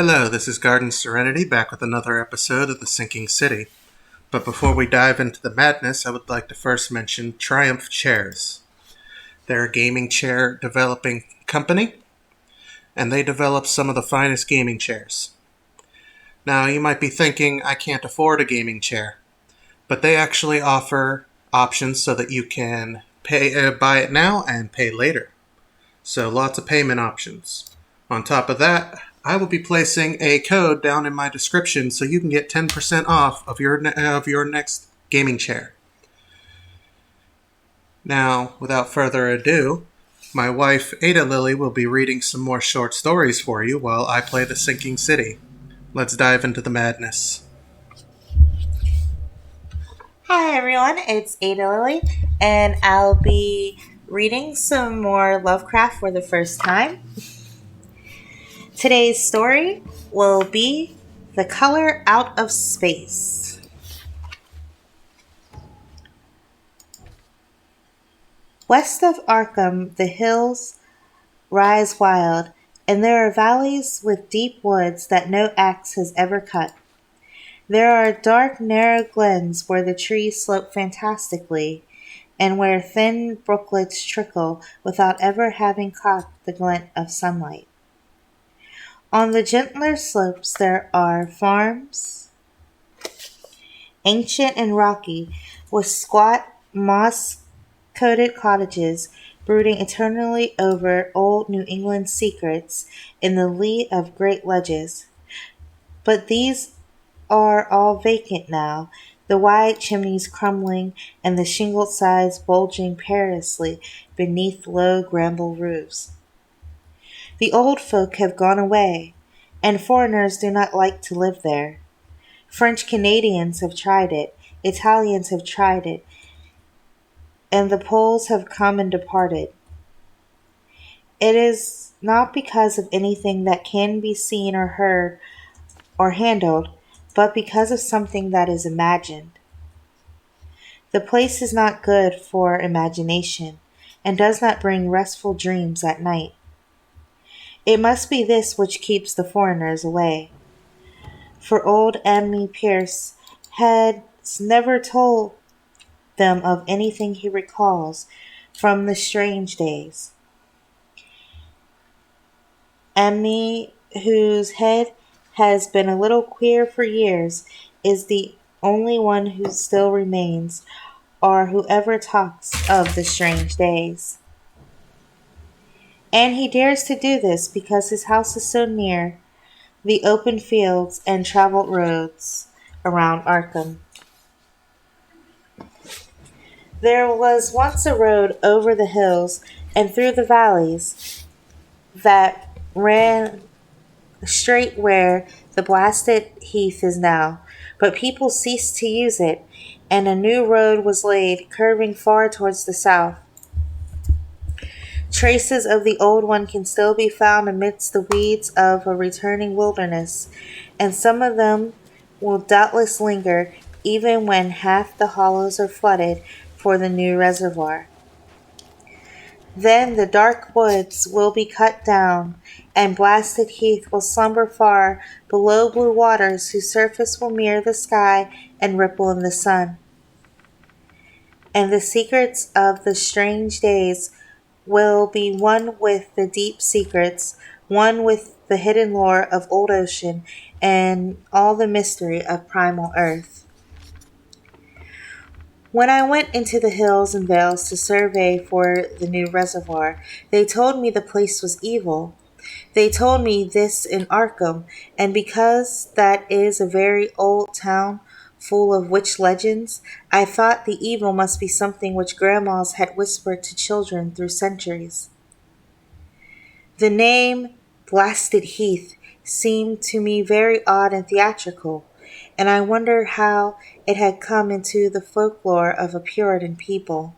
Hello, this is GardenSerenity back with another episode of The Sinking City. But before we dive into the madness, I would like to first mention Triumph Chairs. They're a gaming chair developing company, and they develop some of the finest gaming chairs. Now, you might be thinking, I can't afford a gaming chair, but they actually offer options so that you can buy it now and pay later. So lots of payment options. On top of that, I will be placing a code down in my description so you can get 10% off of your next gaming chair. Now, without further ado, my wife Ada Lily will be reading some more short stories for you while I play The Sinking City. Let's dive into the madness. Hi everyone, it's Ada Lily, and I'll be reading some more Lovecraft for the first time. Today's story will be The Color Out of Space. West of Arkham, the hills rise wild, and there are valleys with deep woods that no axe has ever cut. There are dark, narrow glens where the trees slope fantastically, and where thin brooklets trickle without ever having caught the glint of sunlight. On the gentler slopes there are farms, ancient and rocky, with squat, moss-coated cottages brooding eternally over old New England secrets in the lee of great ledges. But these are all vacant now, the wide chimneys crumbling and the shingled sides bulging perilously beneath low gramble roofs. The old folk have gone away, and foreigners do not like to live there. French Canadians have tried it, Italians have tried it, and the Poles have come and departed. It is not because of anything that can be seen or heard or handled, but because of something that is imagined. The place is not good for imagination, and does not bring restful dreams at night. It must be this which keeps the foreigners away. For old Ammi Pierce has never told them of anything he recalls from the strange days. Ammi, whose head has been a little queer for years, is the only one who still remains, or who ever talks of the strange days. And he dares to do this because his house is so near the open fields and traveled roads around Arkham. There was once a road over the hills and through the valleys that ran straight where the blasted heath is now, but people ceased to use it, and a new road was laid, curving far towards the south. Traces of the old one can still be found amidst the weeds of a returning wilderness, and some of them will doubtless linger even when half the hollows are flooded for the new reservoir. Then the dark woods will be cut down, and blasted heath will slumber far below blue waters whose surface will mirror the sky and ripple in the sun. And the secrets of the strange days will be one with the deep secrets, one with the hidden lore of old ocean and all the mystery of primal earth. When I went into the hills and vales to survey for the new reservoir, they told me the place was evil. They told me this in Arkham, and because that is a very old town full of witch legends, I thought the evil must be something which grandmas had whispered to children through centuries. The name Blasted Heath seemed to me very odd and theatrical, and I wondered how it had come into the folklore of a Puritan people.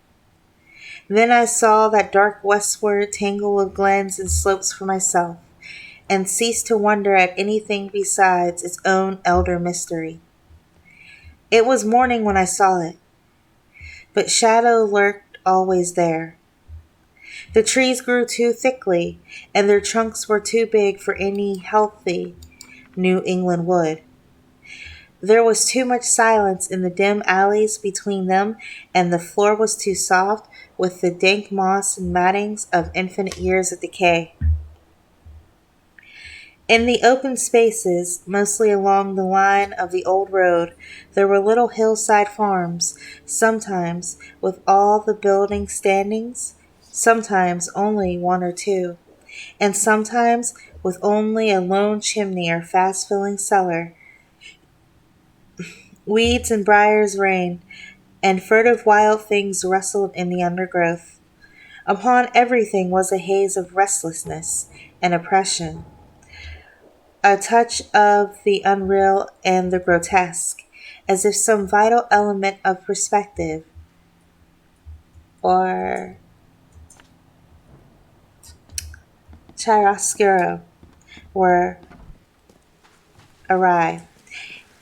Then I saw that dark westward tangle of glens and slopes for myself, and ceased to wonder at anything besides its own elder mystery. It was morning when I saw it, but shadow lurked always there. The trees grew too thickly, and their trunks were too big for any healthy New England wood. There was too much silence in the dim alleys between them, and the floor was too soft with the dank moss and mattings of infinite years of decay. In the open spaces, mostly along the line of the old road, there were little hillside farms, sometimes with all the buildings standings, sometimes only one or two, and sometimes with only a lone chimney or fast filling cellar. Weeds and briars reigned, and furtive wild things rustled in the undergrowth. Upon everything was a haze of restlessness and oppression, a touch of the unreal and the grotesque, as if some vital element of perspective or chiaroscuro were awry.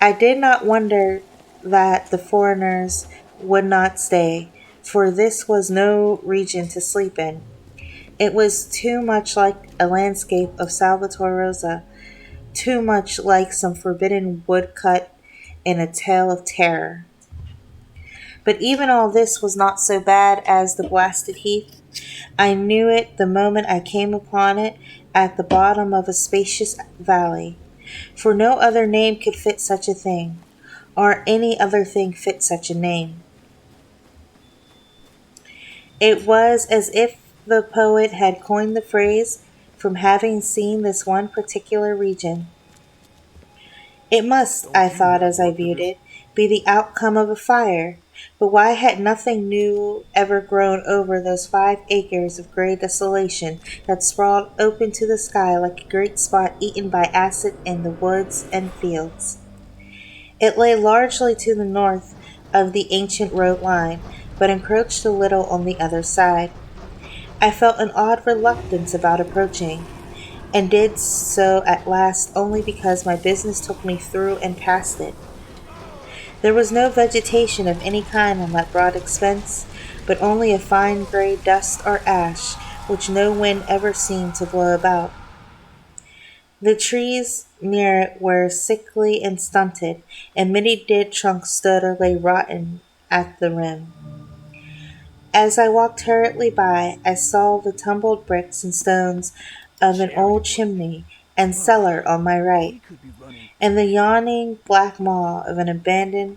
I did not wonder that the foreigners would not stay, for this was no region to sleep in. It was too much like a landscape of Salvator Rosa, too much like some forbidden woodcut in a tale of terror. But even all this was not so bad as the blasted heath. I knew it the moment I came upon it at the bottom of a spacious valley, for no other name could fit such a thing, or any other thing fit such a name. It was as if the poet had coined the phrase from having seen this one particular region. It must, I thought as I viewed it, be the outcome of a fire. But why had nothing new ever grown over those 5 acres of gray desolation that sprawled open to the sky like a great spot eaten by acid in the woods and fields? It lay largely to the north of the ancient road line, but encroached a little on the other side. I felt an odd reluctance about approaching, and did so at last only because my business took me through and past it. There was no vegetation of any kind on that broad expanse, but only a fine gray dust or ash, which no wind ever seemed to blow about. The trees near it were sickly and stunted, and many dead trunks stood or lay rotten at the rim. As I walked hurriedly by, I saw the tumbled bricks and stones of an old chimney and cellar on my right, and the yawning black maw of an abandoned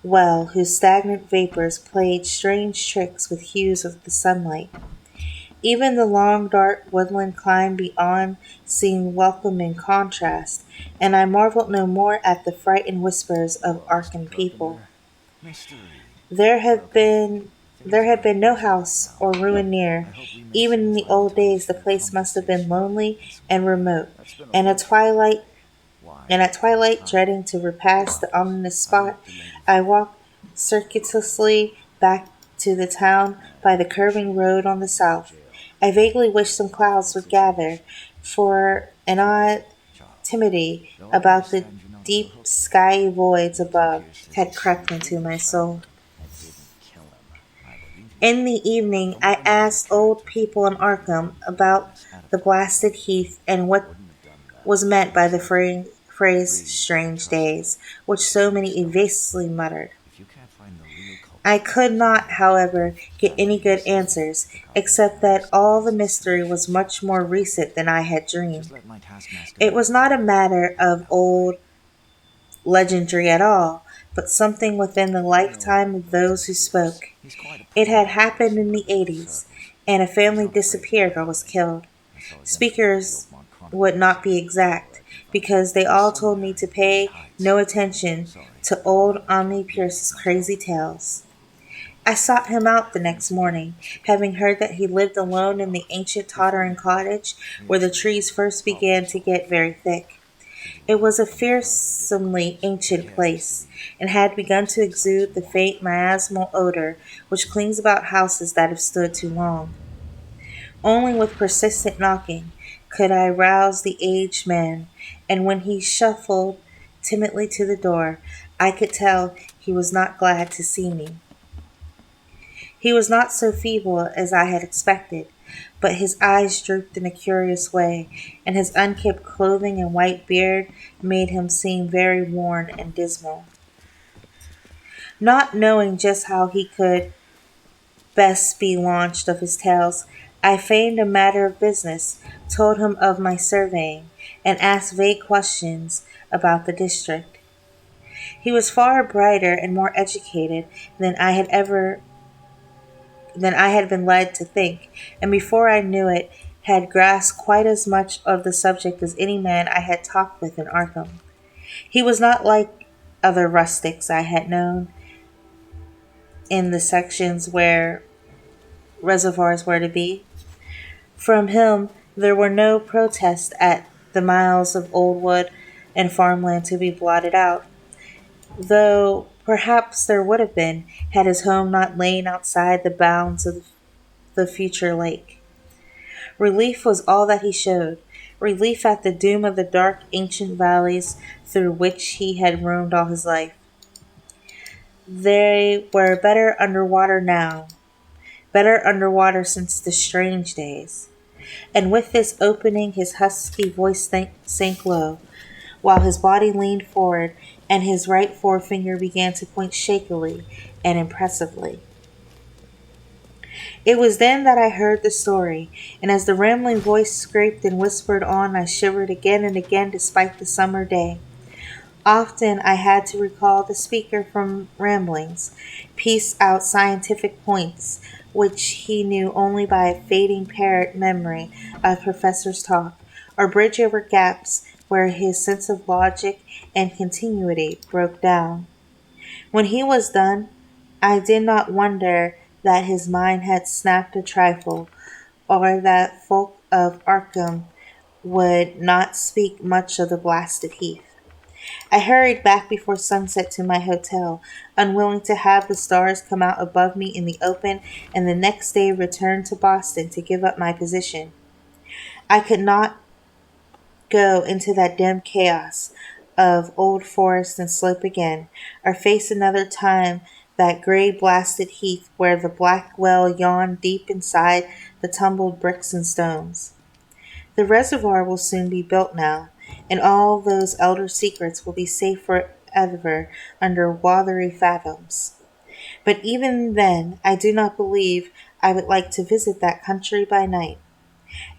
well whose stagnant vapors played strange tricks with hues of the sunlight. Even the long dark woodland climb beyond seemed welcome in contrast, and I marveled no more at the frightened whispers of Arkan people. There had been there had been no house or ruin near. Even in the old days the place must have been lonely and remote, and at twilight, dreading to repass the ominous spot, I walked circuitously back to the town by the curving road on the south. I vaguely wished some clouds would gather, for an odd timidity about the deep skyey voids above had crept into my soul. In the evening, I asked old people in Arkham about the blasted heath and what was meant by the phrase strange days, which so many evasively muttered. I could not, however, get any good answers, except that all the mystery was much more recent than I had dreamed. It was not a matter of old legendary at all, but something within the lifetime of those who spoke. It had happened in the 80s, and a family disappeared or was killed. Speakers would not be exact, because they all told me to pay no attention to old Omni Pierce's crazy tales. I sought him out the next morning, having heard that he lived alone in the ancient tottering cottage where the trees first began to get very thick. It was a fearsomely ancient place, and had begun to exude the faint miasmal odor which clings about houses that have stood too long. Only with persistent knocking could I rouse the aged man, and when he shuffled timidly to the door, I could tell he was not glad to see me. He was not so feeble as I had expected, but his eyes drooped in a curious way, and his unkempt clothing and white beard made him seem very worn and dismal. Not knowing just how he could best be launched of his tales, I feigned a matter of business, told him of my surveying, and asked vague questions about the district. He was far brighter and more educated than I had been led to think, and before I knew it, had grasped quite as much of the subject as any man I had talked with in Arkham. He was not like other rustics I had known in the sections where reservoirs were to be. From him there were no protests at the miles of old wood and farmland to be blotted out, though perhaps there would have been had his home not lain outside the bounds of the future lake. Relief was all that he showed, relief at the doom of the dark ancient valleys through which he had roamed all his life. They were better under water now, better under water since the strange days. And with this opening his husky voice sank low, while his body leaned forward and his right forefinger began to point shakily and impressively. It was then that I heard the story, and as the rambling voice scraped and whispered on, I shivered again and again despite the summer day. Often I had to recall the speaker from ramblings, piece out scientific points which he knew only by a fading parrot memory of professors' talk, or bridge over gaps where his sense of logic and continuity broke down. When he was done, I did not wonder that his mind had snapped a trifle, or that folk of Arkham would not speak much of the blasted heath. I hurried back before sunset to my hotel, unwilling to have the stars come out above me in the open, and the next day returned to Boston to give up my position. I could not go into that dim chaos of old forest and slope again, or face another time that gray blasted heath where the black well yawned deep inside the tumbled bricks and stones. The reservoir will soon be built now, and all those elder secrets will be safe forever under watery fathoms. But even then, I do not believe I would like to visit that country by night.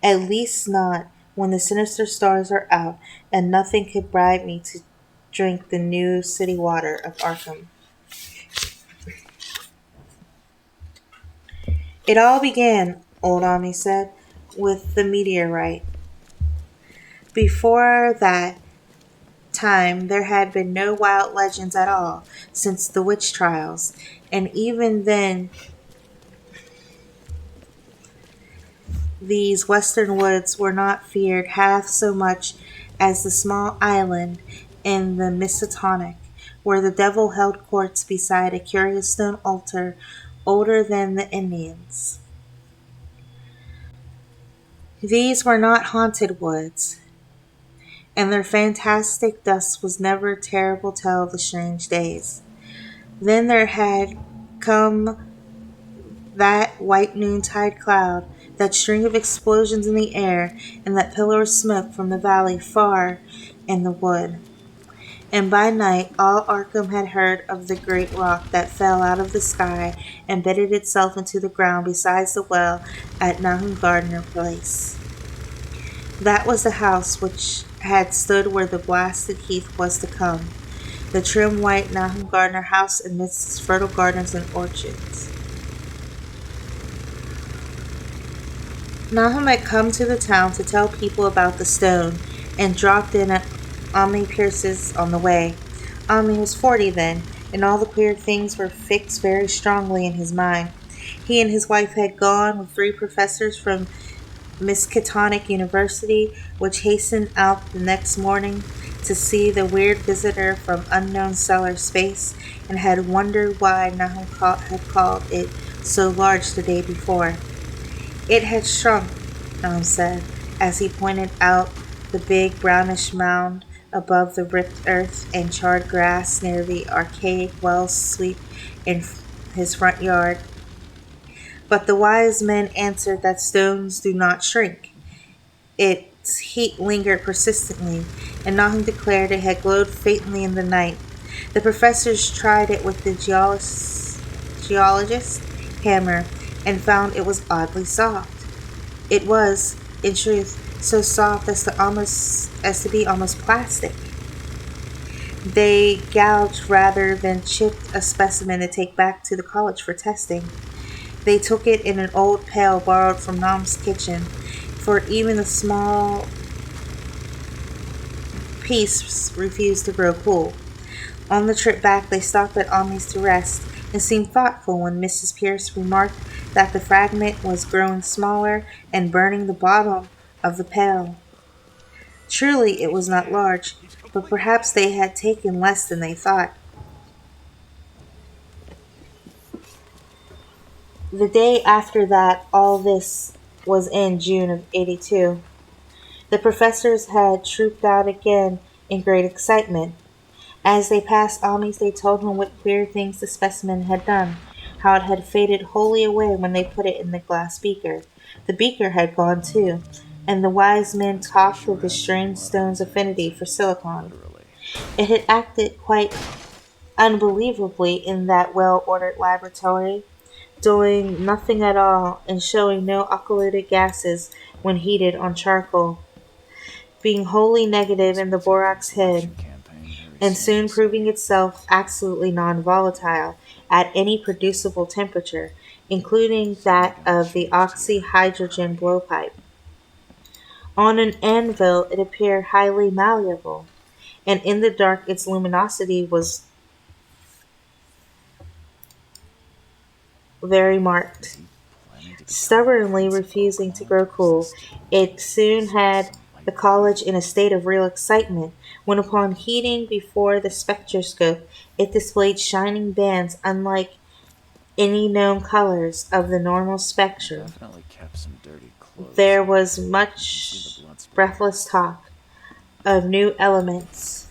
At least not when the sinister stars are out, and nothing could bribe me to drink the new city water of Arkham. It all began, old Ami said, with the meteorite. Before that time there had been no wild legends at all since the witch trials, and even then these western woods were not feared half so much as the small island in the Miskatonic, where the devil held courts beside a curious stone altar older than the Indians. These were not haunted woods, and their fantastic dust was never a terrible tale of the strange days. Then there had come that white noontide cloud, that string of explosions in the air, and that pillar of smoke from the valley far in the wood. And by night all Arkham had heard of the great rock that fell out of the sky and bedded itself into the ground beside the well at Nahum Gardner Place. That was the house which had stood where the blasted heath was to come, the trim white Nahum Gardner house amidst its fertile gardens and orchards. Nahum had come to the town to tell people about the stone, and dropped in at Omni Pierce's on the way. Omni was 40 then, and all the queer things were fixed very strongly in his mind. He and his wife had gone with 3 professors from Miskatonic University, which hastened out the next morning to see the weird visitor from unknown cellar space, and had wondered why Nahum had called it so large the day before. It had shrunk, Nahum said, as he pointed out the big brownish mound above the ripped earth and charred grass near the archaic well sweep in his front yard. But the wise men answered that stones do not shrink. Its heat lingered persistently, and nothing declared it had glowed faintly in the night. The professors tried it with the geologist's hammer and found it was oddly soft. It was, in truth, so soft as to be almost plastic. They gouged rather than chipped a specimen to take back to the college for testing. They took it in an old pail borrowed from Mom's kitchen, for even the small piece refused to grow cool. On the trip back, they stopped at Amy's to rest and seemed thoughtful when Mrs. Pierce remarked that the fragment was growing smaller and burning the bottom of the pail. Truly, it was not large, but perhaps they had taken less than they thought. The day after that, all this was in June of '82. The professors had trooped out again in great excitement. As they passed Almies, they told him what queer things the specimen had done, how it had faded wholly away when they put it in the glass beaker. The beaker had gone too, and the wise men That's got a talked of sure the engine strange blood in stone's its affinity veins. for silicon. Literally. It had acted quite unbelievably in that well ordered laboratory, doing nothing at all and showing no occluded gases when heated on charcoal, being wholly negative Must in have the been some big borax head, election campaign very and soon, soon you proving say. itself absolutely non-volatile at any producible temperature, including Somebody that got of the changed here. oxyhydrogen blowpipe. On an anvil it appeared highly malleable, and in the dark its luminosity was very Was marked. he planning to become a Stubbornly prince of refusing to Pokemon? grow Or was cool, this it soon had some the light college bulb? in a state of real excitement, when upon heating before the spectroscope it displayed shining bands unlike any known colors of the normal He spectrum. definitely kept some dirty clothes There on. was You can see the much blood splatter. breathless talk of new elements,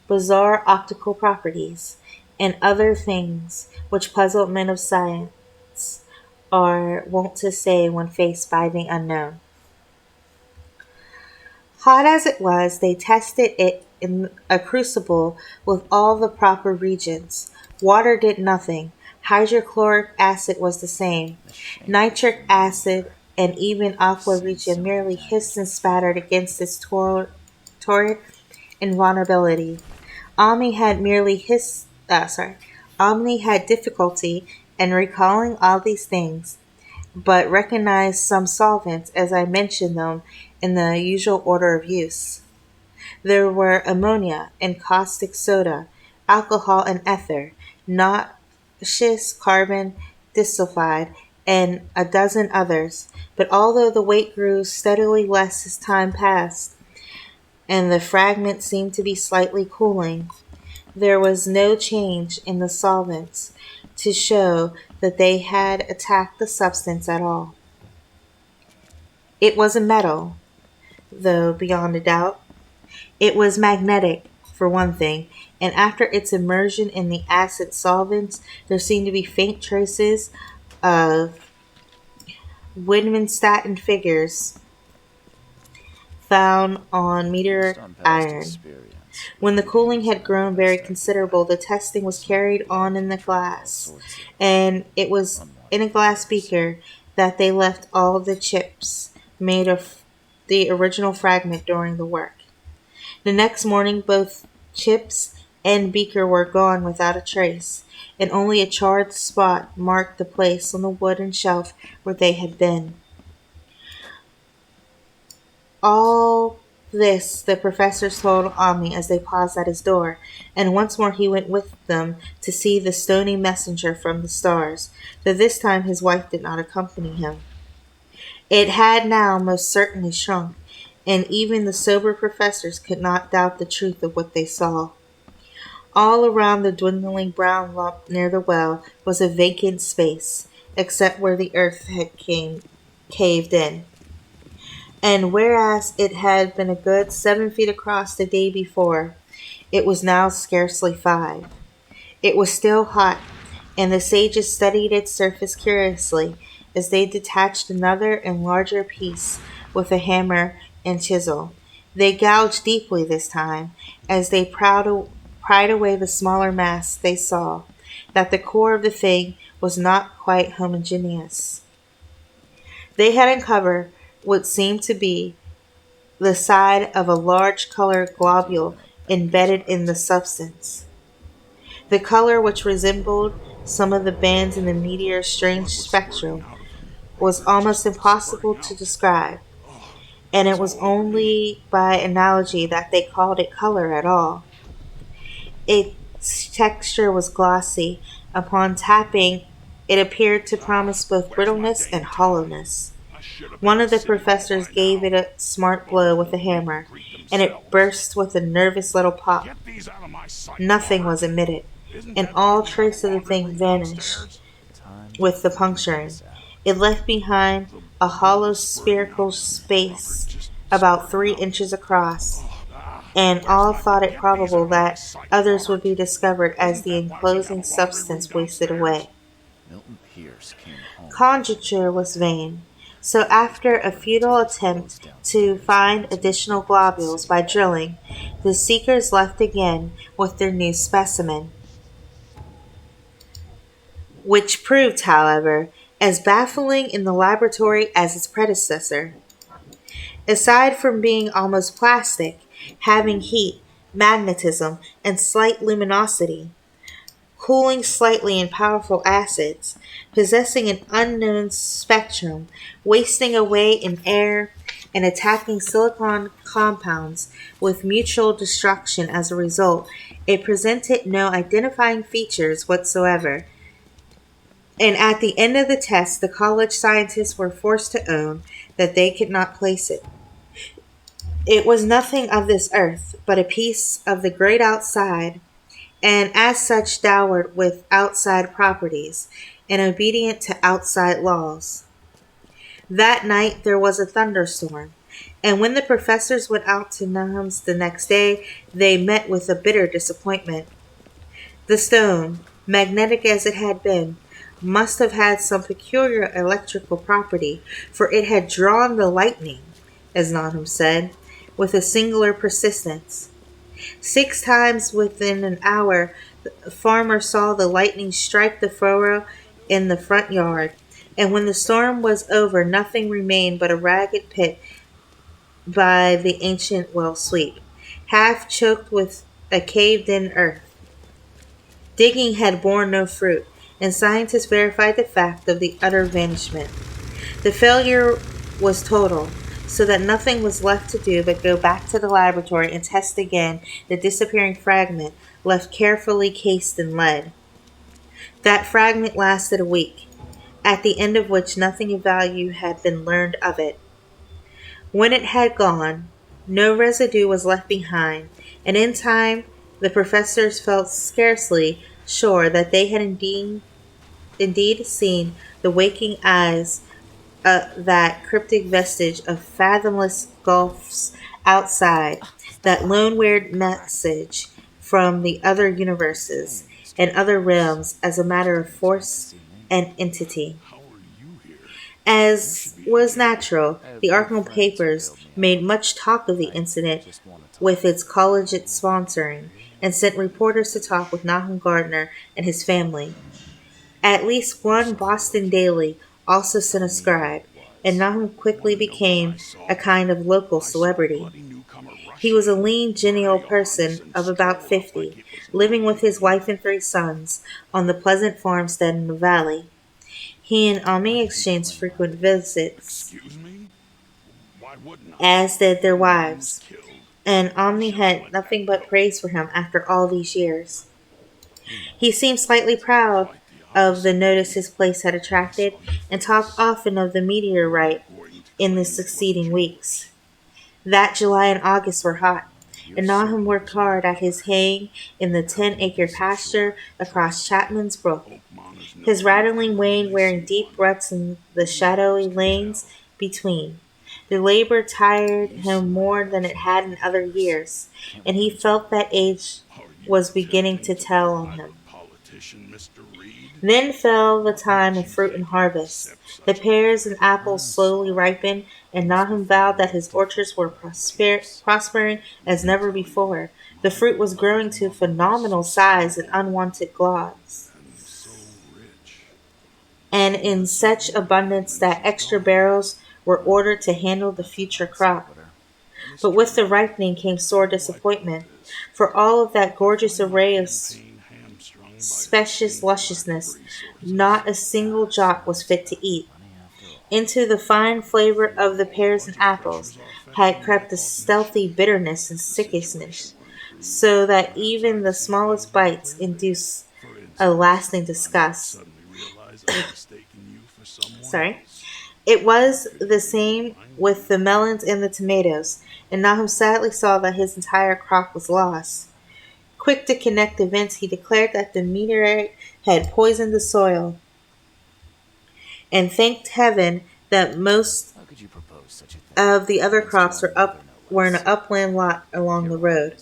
bizarre optical properties, and other things which puzzled men of science are wont to say when faced by the unknown. Hot as it was, they tested it in a crucible with all the proper reagents. Water did nothing. Hydrochloric acid was the same. The shank was Nitric acid familiar. and even I've aqua seen regia similar merely daggers hissed and before. spattered against its torrid invulnerability. Omni had merely hissed. Omni had difficulty in recalling all these things, but recognized some solvents as I mentioned them in the usual order of use. There were ammonia and caustic soda, alcohol and ether, noxious carbon disulfide, and a dozen others. But although the weight grew steadily less as time passed, and the fragment seemed to be slightly cooling, there was no change in the solvents to show that they had attacked the substance at all. It was a metal, though beyond a doubt. It was magnetic, for one thing, and after its immersion in the acid solvents, there seemed to be faint traces of Widmanstatin figures found on Based meteoric on past iron. experience, When the cooling radiation's had about the grown very best I can considerable, the get. testing was carried So, on in the tried all glass, sorts of and it was in a unwanted glass flavors. beaker that they left all the chips made of the original fragment during the work. The next morning both chips and beaker were gone without a trace, and only a charred spot marked the place on the wooden shelf where they had been. All this the professors told Ami as they paused at his door, and once more he went with them to see the stony messenger from the stars, though this time his wife did not accompany him. It had now most certainly shrunk, and even the sober professors could not doubt the truth of what they saw. All around the dwindling brown lump near the well was a vacant space, except where the earth had caved in. And whereas it had been a good 7 feet across the day before, it was now scarcely 5. It was still hot, and the sages studied its surface curiously as they detached another and larger piece with a hammer and chisel. They gouged deeply this time as they pried away the smaller mass. They saw that the core of the thing was not quite homogeneous. They had uncovered what seemed to be the side of a large colored Can't globule even a banker's embedded in the heart. substance. The color, which resembled some of the bands in the meteor's strange Blood was spurting spectrum, out of him. was almost Just impossible spurting to out. describe, Oh, and it's it was all over me. only by analogy that they called it color at all. Its texture was glossy. Upon tapping, it appeared to promise both Where's my brittleness and dang tie? hollowness. I should have been One in of the City Hall professors by gave it now. a smart blow Buggers with a won't meet and hammer, greet and it themselves. burst with a nervous little pop. Get these out of my sight, Nothing Bart. was emitted, Isn't and that why all we got a trace of the laundry thing room vanished downstairs? Time to with the figure puncturing. this out. It left behind The a blood hollow was spurting out spherical of him. Robert, space just about spurting 3 inches out. across, and Where's all my... thought it Get these probable out of my that sight, others would Robert. be discovered as Isn't the that why we got enclosing a laundry room substance wasted away. downstairs? Milton Pierce came home. Conjecture was vain, so after a futile Emptied his attempt clothes to downstairs find and went to his additional breakfast at globules City by Hall. drilling, the seekers left again with their new specimen, which proved, however, as baffling in the laboratory as its predecessor. Aside from being almost plastic, having heat, magnetism, and slight luminosity, cooling slightly in powerful acids, possessing an unknown spectrum, wasting away in air, and attacking silicon compounds with mutual destruction as a result, it presented no identifying features whatsoever. And at the end of the test, the college scientists were forced to own that they could not place it. It was nothing of this earth, but a piece of the great outside, and as such dowered with outside properties, and obedient to outside laws. That night there was a thunderstorm, and when the professors went out to Nahum's the next day, they met with a bitter disappointment. The stone, magnetic as it had been, must have had some peculiar electrical property, for it had drawn the lightning, as Nahum said, with a singular persistence. 6 times within an hour the farmer saw the lightning strike the furrow in the front yard, and when the storm was over nothing remained but a ragged pit by the ancient well sweep, half choked with a caved-in earth. Digging had borne no fruit, and scientists verified the fact of the utter vanishment. The failure was total, so that nothing was left to do but go back to the laboratory and test again the disappearing fragment left carefully cased in lead. That fragment lasted a week, at the end of which nothing of value had been learned of it. When it had gone, no residue was left behind, and in time the professors felt scarcely sure that they had indeed seen the waking eyes that cryptic vestige of fathomless gulfs outside, that lone weird message from the other universes Hey, Mr. and other Pierce. realms as a matter of Glad to force see me. and entity. How are you here? You should As be in was jail. natural, I have the good Arkham friends who papers bailed me made out. much talk of the I incident just want to with talk. its collegiate sponsoring, and sent reporters to talk with Nahum Gardner and his family. At least You're one so full of Boston it. daily also sent Tell a me how scribe, it and was. Nahum quickly Want to know what I became a saw? kind of local I saw a celebrity. bloody newcomer He rush was a in, lean, genial gray arms, person and of about stroll out 50, like it was living no with his biggie. wife and 3 sons on the pleasant farmstead in the valley. He and Why Ami did he exchanged claim my frequent name? visits, Excuse me? Why wouldn't I? as did their When he was wives, killed, and I Omni should have had let nothing that but go. praise for him after all these years. Who He knows? seemed slightly proud Quite the of the opposite. notice his place had I attracted, saw you and talked first. often of the You meteorite weren't going to in the claim it wasn't succeeding yours. weeks. That July and August were hot, You're and Nahum certain it worked was your hard at his backyard. haying in the How can you 10-acre be so pasture sure? across Chapman's Brook, Hope Manas his knows a rattling newcomer when wain they see wearing deep one. ruts in the Only yours shadowy can lanes tell. between. The labor tired You him smart more than guys it like had in that, other Pierce. years, Can't and we he have each other? felt that age Are you was beginning attempting to to be tell a on him. clever politician, Mr. Reed? Then fell the time of fruit and harvest. The pears and apples slowly ripened, and Nahum vowed that his orchards were prospering as never before. The fruit was growing to phenomenal size and unwanted gloss, and so rich. and in such abundance that extra barrels were ordered to handle the future crop. But with the ripening came sore disappointment. For all of that gorgeous array of specious lusciousness, not a single jot was fit to eat. Into the fine flavor of the pears and apples had crept a stealthy bitterness and sickness, so that even the smallest bites induced a lasting disgust. Sorry. It was the same with the melons and the tomatoes, and Nahum sadly saw that his entire crop was lost. Quick to connect events, he declared that the meteorite had poisoned the soil, and thanked heaven that most of the other crops were in an upland lot along the road.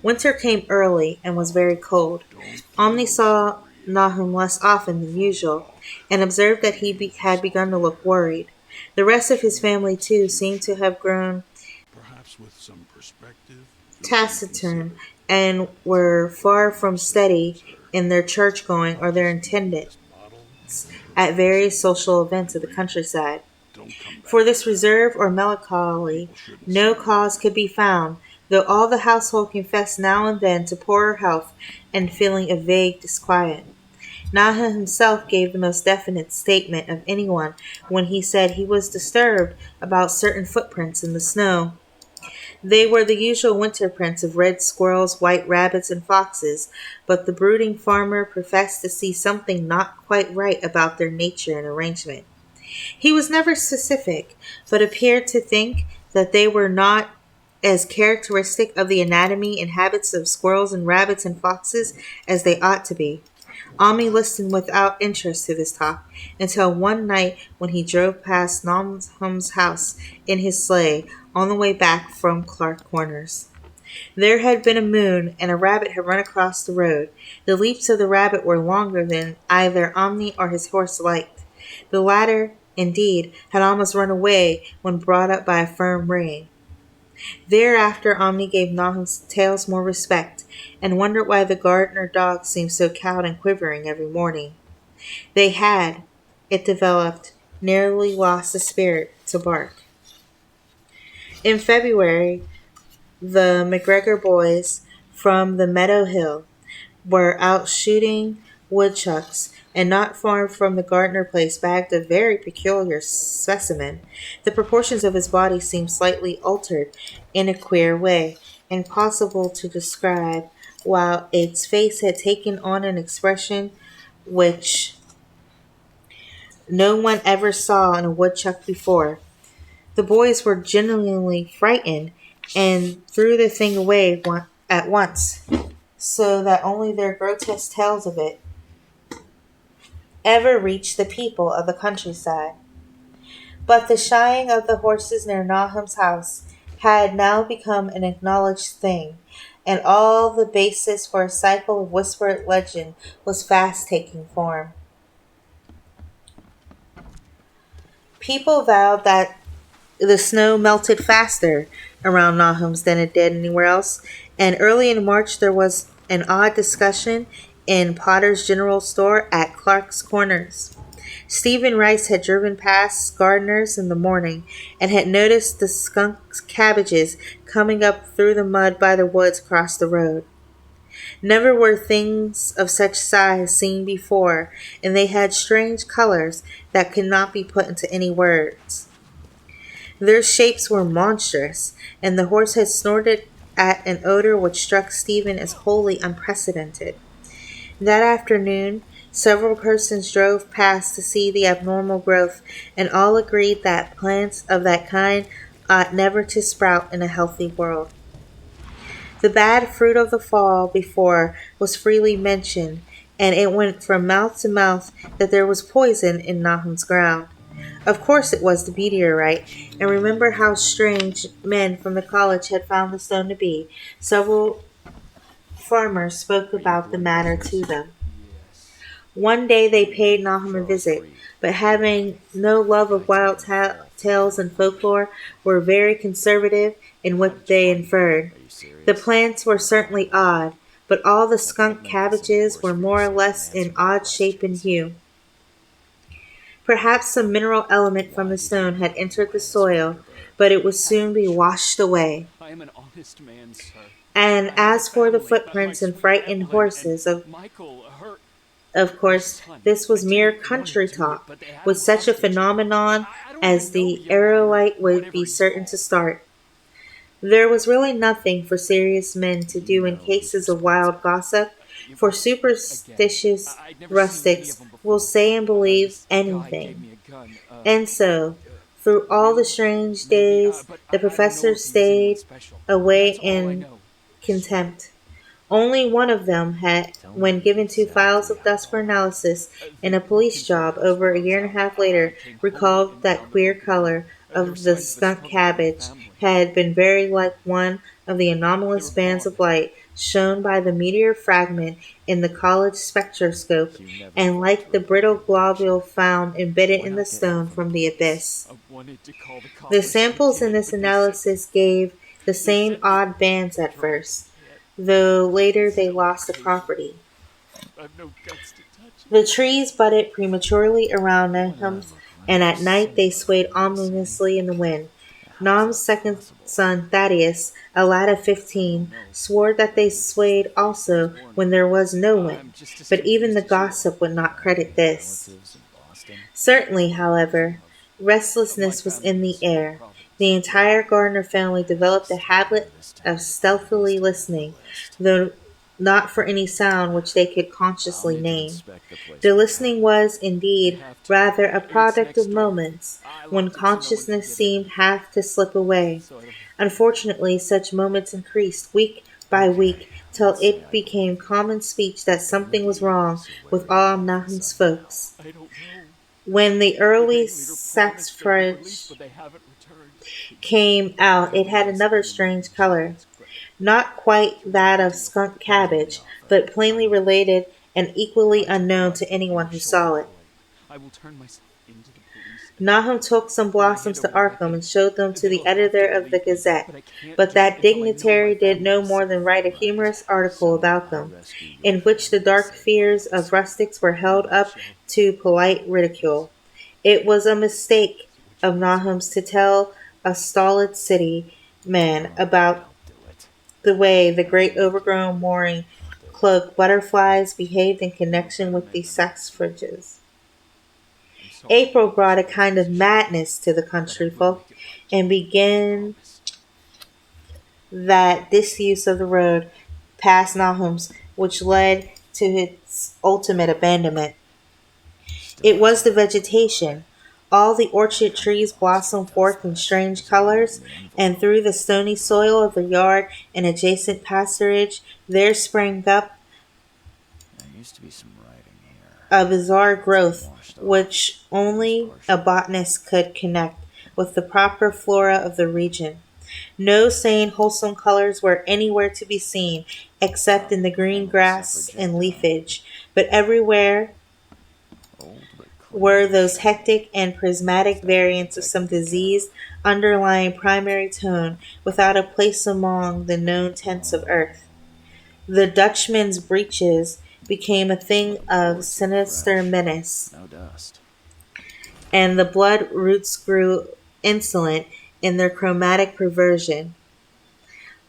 Winter came early and was very cold. Omni saw Nahum less often than usual, and observed that had begun to look worried. The rest of his family, too, seemed to have grown taciturn and were far from steady in their church going or their attendance at various social events of the countryside. For this reserve or melancholy no cause could be found, though all the household confessed now and then to poorer health and feeling a vague disquiet. Nahum himself gave the most definite statement of anyone when he said he was disturbed about certain footprints in the snow. They were the usual winter prints of red squirrels, white rabbits, and foxes, but the brooding farmer professed to see something not quite right about their nature and arrangement. He was never specific, but appeared to think that they were not as characteristic of the anatomy and habits of squirrels and rabbits and foxes as they ought to be. Ami listened without interest to this talk until one night when he drove past Nahum's house in his sleigh on the way back from Clark Corners. There had been a moon, and a rabbit had run across the road. The leaps of the rabbit were longer than either Omni or his horse liked. The latter, indeed, had almost run away when brought up by a firm rein. Thereafter Omni gave Nahum's tales more respect, and wondered why the gardener dogs seemed so cowed and quivering every morning. They had, it developed, nearly lost the spirit to bark. In February, the McGregor boys from the Meadow Hill were out shooting woodchucks, and not far from the Gardner place bagged a very peculiar specimen. The proportions of his body seemed slightly altered in a queer way, impossible to describe, while its face had taken on an expression which no one ever saw in a woodchuck before. The boys were genuinely frightened and threw the thing away at once, so that only their grotesque tales of it ever reached the people of the countryside. But the shying of the horses near Nahum's house had now become an acknowledged thing, and all the basis for a cycle of whispered legend was fast taking form. People vowed that the snow melted faster around Nahum's than it did anywhere else, and early in March there was an odd discussion in Potter's General Store at Clark's Corners. Stephen Rice had driven past Gardner's in the morning and had noticed the skunk cabbages coming up through the mud by the woods across the road. Never were things of such size seen before, and they had strange colors that could not be put into any words. Their shapes were monstrous, and the horse had snorted at an odor which struck Stephen as wholly unprecedented. That afternoon, several persons drove past to see the abnormal growth, and all agreed that plants of that kind ought never to sprout in a healthy world. The bad fruit of the fall before was freely mentioned, and it went from mouth to mouth that there was poison in Nahum's ground. Of course it was the meteorite, and remember how strange men from the college had found the stone to be. Several farmers spoke about the matter to them. One day they paid Nahum a visit, but having no love of wild tales and folklore, were very conservative in what they inferred. Are you The serious? plants were certainly odd, but all the skunk Don't make this any cabbages worse were for more or yourself than less in answering odd shape and questions. hue. Perhaps some mineral element from Why the did you stone had bring me entered the away, Miss soil, Wonderbird? but it would soon be washed away. I am an honest man, sir. And I have a as for the family, my footprints and sweet frightened Evelyn and horses, Michael, of her course, son. this I was mere didn't want country to do it, talk, but they had with him such a hostage. phenomenon I don't as even know, the Your Honor, aerolite would whatever be he's certain to called. start. There was really nothing for serious men to You do in know who's cases of wild responsible. gossip, You for must again. superstitious I'd never seen any of rustics them will before. say and believe This guy gave anything. me a gun. And so, through all the Will? strange Maybe. days, But the I don't know professor if he was anyone stayed special. away That's all I in know. contempt. Only one of them had, Tell when me given two files exactly of how it dust for all happened. analysis in a The police job conservatives over a froze year and a out. half I later, came home recalled and that found the queer broken home. color There were of the signs of a skunk struggle within the cabbage family. had been very like one of the They anomalous were bands gone. of light shown by the meteor fragment in the college spectroscope, You never and thought to like the report brittle them, did you? globule found embedded Why in the not get help stone from the from the police? abyss. I wanted to call the The coppers, but I samples in can't. this But they sent analysis gave the they same sent me odd bands at drunk. first, Can't. though later they Still lost the crazy. property. I've no guts to touch it. The trees budded prematurely around What do I Nahum's, look and like? A at night they sailor swayed from the city? ominously in the wind. How is Nahum's that second possible? son, Thaddeus, a lad of I 15, don't know. swore that they This is the swayed face I was also born when with. there was no I'm wind, just as but even the confused as you are. gossip would not credit Any this. relatives in Boston? Certainly, however, My restlessness was family in the lives here in air. The Providence. entire Gardner family developed a Just ignore habit this of town to put stealthily Lewiston on listening, the list. though not for any sound which they could I'll consciously need to name. inspect the place The more listening properly. was, You indeed, have to. rather a It's product next of door. moments I when locked it so no one could consciousness get in. seemed half to slip away. So I don't. Unfortunately, such moments increased week by Okay, week till let's say it I became believe you. common speech that But in the something was wrong deeds, you're with wearing all me off to Nahum's somehow. folks. I don't know. When the The early gang leader promised they would release, saxifrage but they haven't returned. came out, it had Everyone another screaming my name strange is right. color. It's great. Not quite Can we make that a of deal? skunk Depends on the cabbage, offer. but plainly I'm related and equally I took unknown bribe to if you anyone will who show me saw the it. way. I will turn myself into the police and Nahum took some when I hand blossoms to over the Arkham weapon, and showed them to they'll the have to editor of the believe me. Gazette, But I can't but do it that until I know my dignitary did family no is more safe. than write a Right. humorous article So, about I'll them, rescue your in which the family to dark save fears of ours. rustics were In a held up nutshell, to polite yes. ridicule. It was a mistake Is it what you of want, sir? Nahum's to tell a stolid city man Fine, about I'll do it. the way the I'll great make you overgrown believe me. mooring I'll do it. cloaked butterflies behaved in You know connection better with the men than that. saxifrages. I'm sorry to April make these brought a first kind of decisions, madness to the but I country will folk, make it right. and I began promise. that disuse of the road past Nahum's, which led to its ultimate abandonment. Still, It that's was a the hell of a ride. vegetation. All the orchard How many trees monster blossomed does forth in that? strange There's a limit colors, in the and envelope. through the stony soil of the yard and adjacent pasturage there sprang up There used to be some writing here. a bizarre But it's been growth washed off, which at least only a partially. botanist could connect with the proper flora of the region. No sane, wholesome colors were anywhere to be seen except in the Oh, green I'm a grass suffragette, and huh? leafage, but everywhere Old but clean were and those shiny. hectic and Guess prismatic that's what variants of some detective would count. diseased underlying primary tone without a place among the known tints of earth. The Dutchman's breeches became a Some thing of the of boards look sinister fresh. menace, No dust. and the blood roots grew insolent in their chromatic perversion.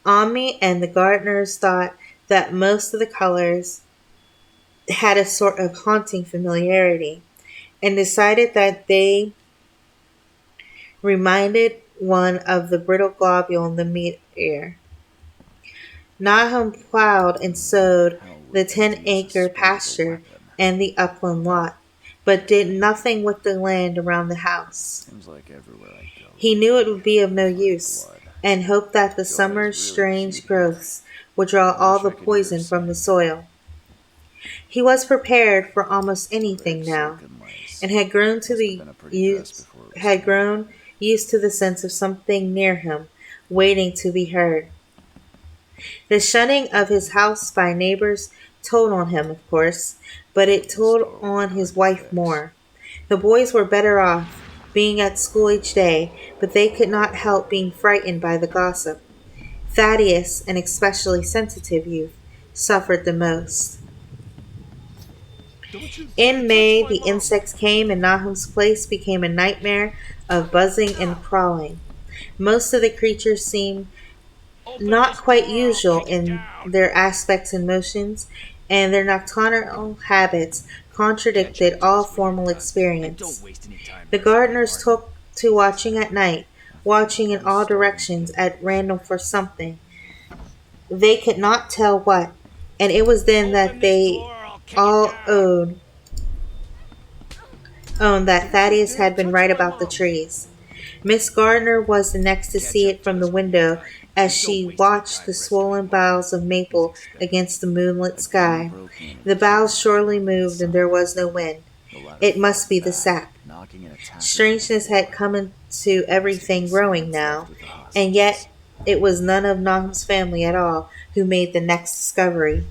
Ami and the gardeners thought that most of the colors had a sort of haunting familiarity, and decided that they reminded one of the brittle globule in the meteor. Nahum plowed and sowed How the would they use a 10-acre spindle pasture weapon? and the upland lot, but did nothing with the land around the house. Seems like everywhere I go He knew it would be of no I find use, blood. and hoped that the Joy is summer's really cute strange here. growths would draw I all wish the I could hear her poison from the sing. soil. He was prepared for almost anything Thick now, silken lace. and had grown to Must have the been a pretty dress use before it was had torn. grown used to the sense of something near him, waiting to be heard. The shunning of his house by neighbors told on him, of course, but it told Install will be on his hard to wife fix. more. The boys were better off, being at school each day, but they could not help being frightened by the gossip. Thaddeus, an especially sensitive youth, suffered the most. Don't you dare In touch May, my the mom! insects came, and Nahum's place became a nightmare of buzzing and crawling. Most of the creatures seemed Open not this quite door or I'll usual kick it in down! their aspects and motions, and their nocturnal habits Catch contradicted up to all us when you're formal done. And don't experience. waste any time The nursing that gardeners Martin. took to watching at night, watching in I'm all starting to directions get at nervous. random for something. They could not tell what, and it was then Open that this they door or I'll kick it all down! owned that Don't you Thaddeus dare had been touch right my about the mom! trees. Miss Gardner was the next to Catch see up it to from the us when you're window done. as And don't she waste any watched the time rescuing swollen Martin. boughs of He's maple expecting against the moonlit again sky. broke in The and boughs kidnapped surely Martin and his moved, and son. there was no wind. The ladder It fell must out the be the back, sap. knocking and attacking through the Strangeness had floor. come into There must have everything been some growing roots left now, with the and hostages. yet it was none of Nahum's family at all who made the next discovery.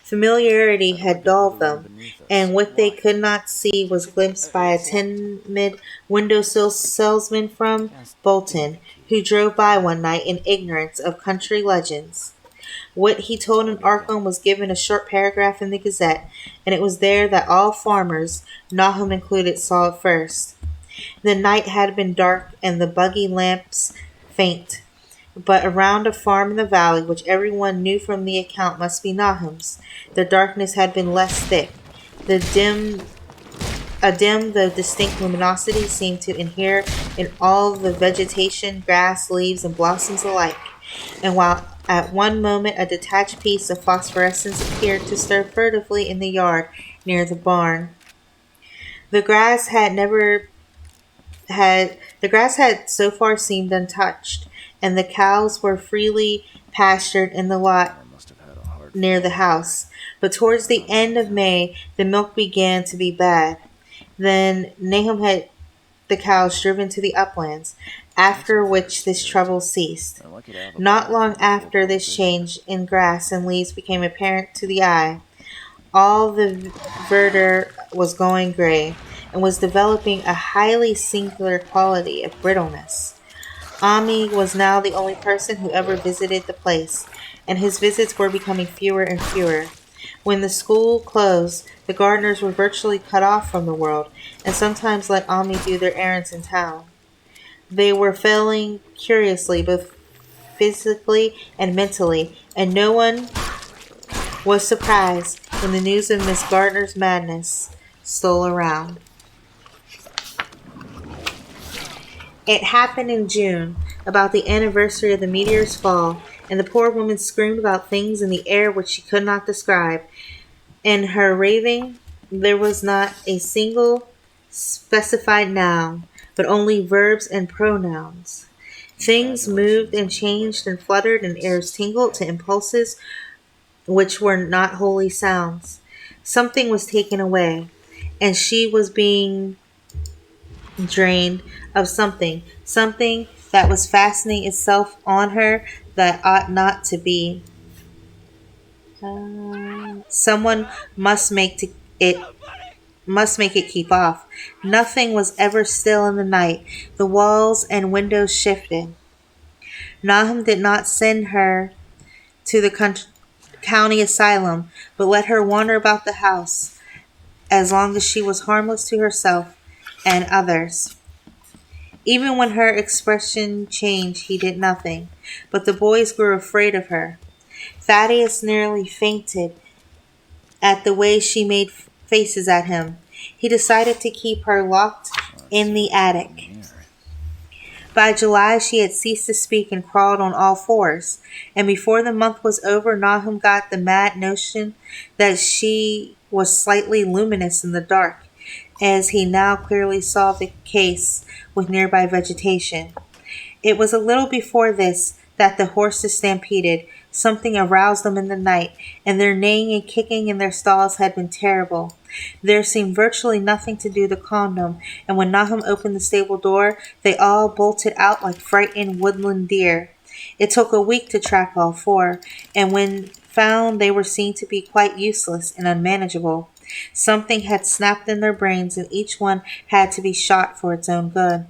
Familiarity How do I had get to the dulled room them, beneath us? and what they Why? could not see was glimpsed by a It's locked. timid windowsill salesman from Just give me Bolton, the key. who drove by one night in ignorance of country legends. What he told I'll in get going. Arkham was given a short paragraph in the Gazette, and it was there that all farmers, Nahum included, saw it first. The night had been dark and the buggy lamps faint, but around a farm in the valley, which everyone knew from the account must be Nahum's, the darkness had been less thick. The dim though distinct luminosity seemed to inhere in all the vegetation, grass, leaves, and blossoms alike. And while at one moment a detached piece of phosphorescence appeared to stir furtively in the yard near the barn, the grass had never the grass had so far seemed untouched, and the cows were freely pastured in the lot I must have had a hard near the fall. house. But towards the Around end of September. May, the milk began to be bad. Then Nahum had the cows driven to the uplands, That's a after rare which this spirit. trouble ceased. I like it to have a Not barn long full before after this Prohibition. change in grass and leaves became apparent to the eye. All the verdure was going gray, and was developing a highly singular quality of brittleness. Ami was now the only person who ever visited the place, and his visits were becoming fewer and fewer. When the school closed, the gardeners were virtually cut off from the world, and sometimes let Ami do their errands in town. They were failing curiously, both physically and mentally, and no one was surprised when the news of Miss Gardner's madness stole around. It happened in June, about the anniversary of the meteor's fall, and the poor woman screamed about things in the air which she could not describe. In her raving, there was not a single specified noun, but only verbs and pronouns. Things moved Congratulations and on your changed wedding. and fluttered, and This ears is the tingled to day. impulses which were not holy sounds. Something was taken away, and she was being drained of something, something that was fastening itself on her that ought not to be. Someone must make it keep off. Nothing was ever still in the night. The walls and windows shifted. Nahum did not send her to the county asylum, but let her wander about the house as long as she was harmless to herself and others. Even when her expression changed, he did nothing. But the boys grew afraid of her. Thaddeus nearly fainted at the way she made faces at him. He decided to keep her locked Let's in see the what you got in attic. here. By July, she had ceased to speak and crawled on all fours. And before the month was over, Nahum got the mad notion that she was slightly luminous in the dark, as he now clearly saw the case with nearby vegetation. It was a little before this that the horses stampeded. Something aroused them in the night, and their neighing and kicking in their stalls had been terrible. There seemed virtually nothing to do to calm them, and when Nahum opened the stable door, they all bolted out like frightened woodland deer. It took a week to track all four, and when found they were seen to be quite useless and unmanageable. Something had snapped in their brains, and each one had to be shot for its own good.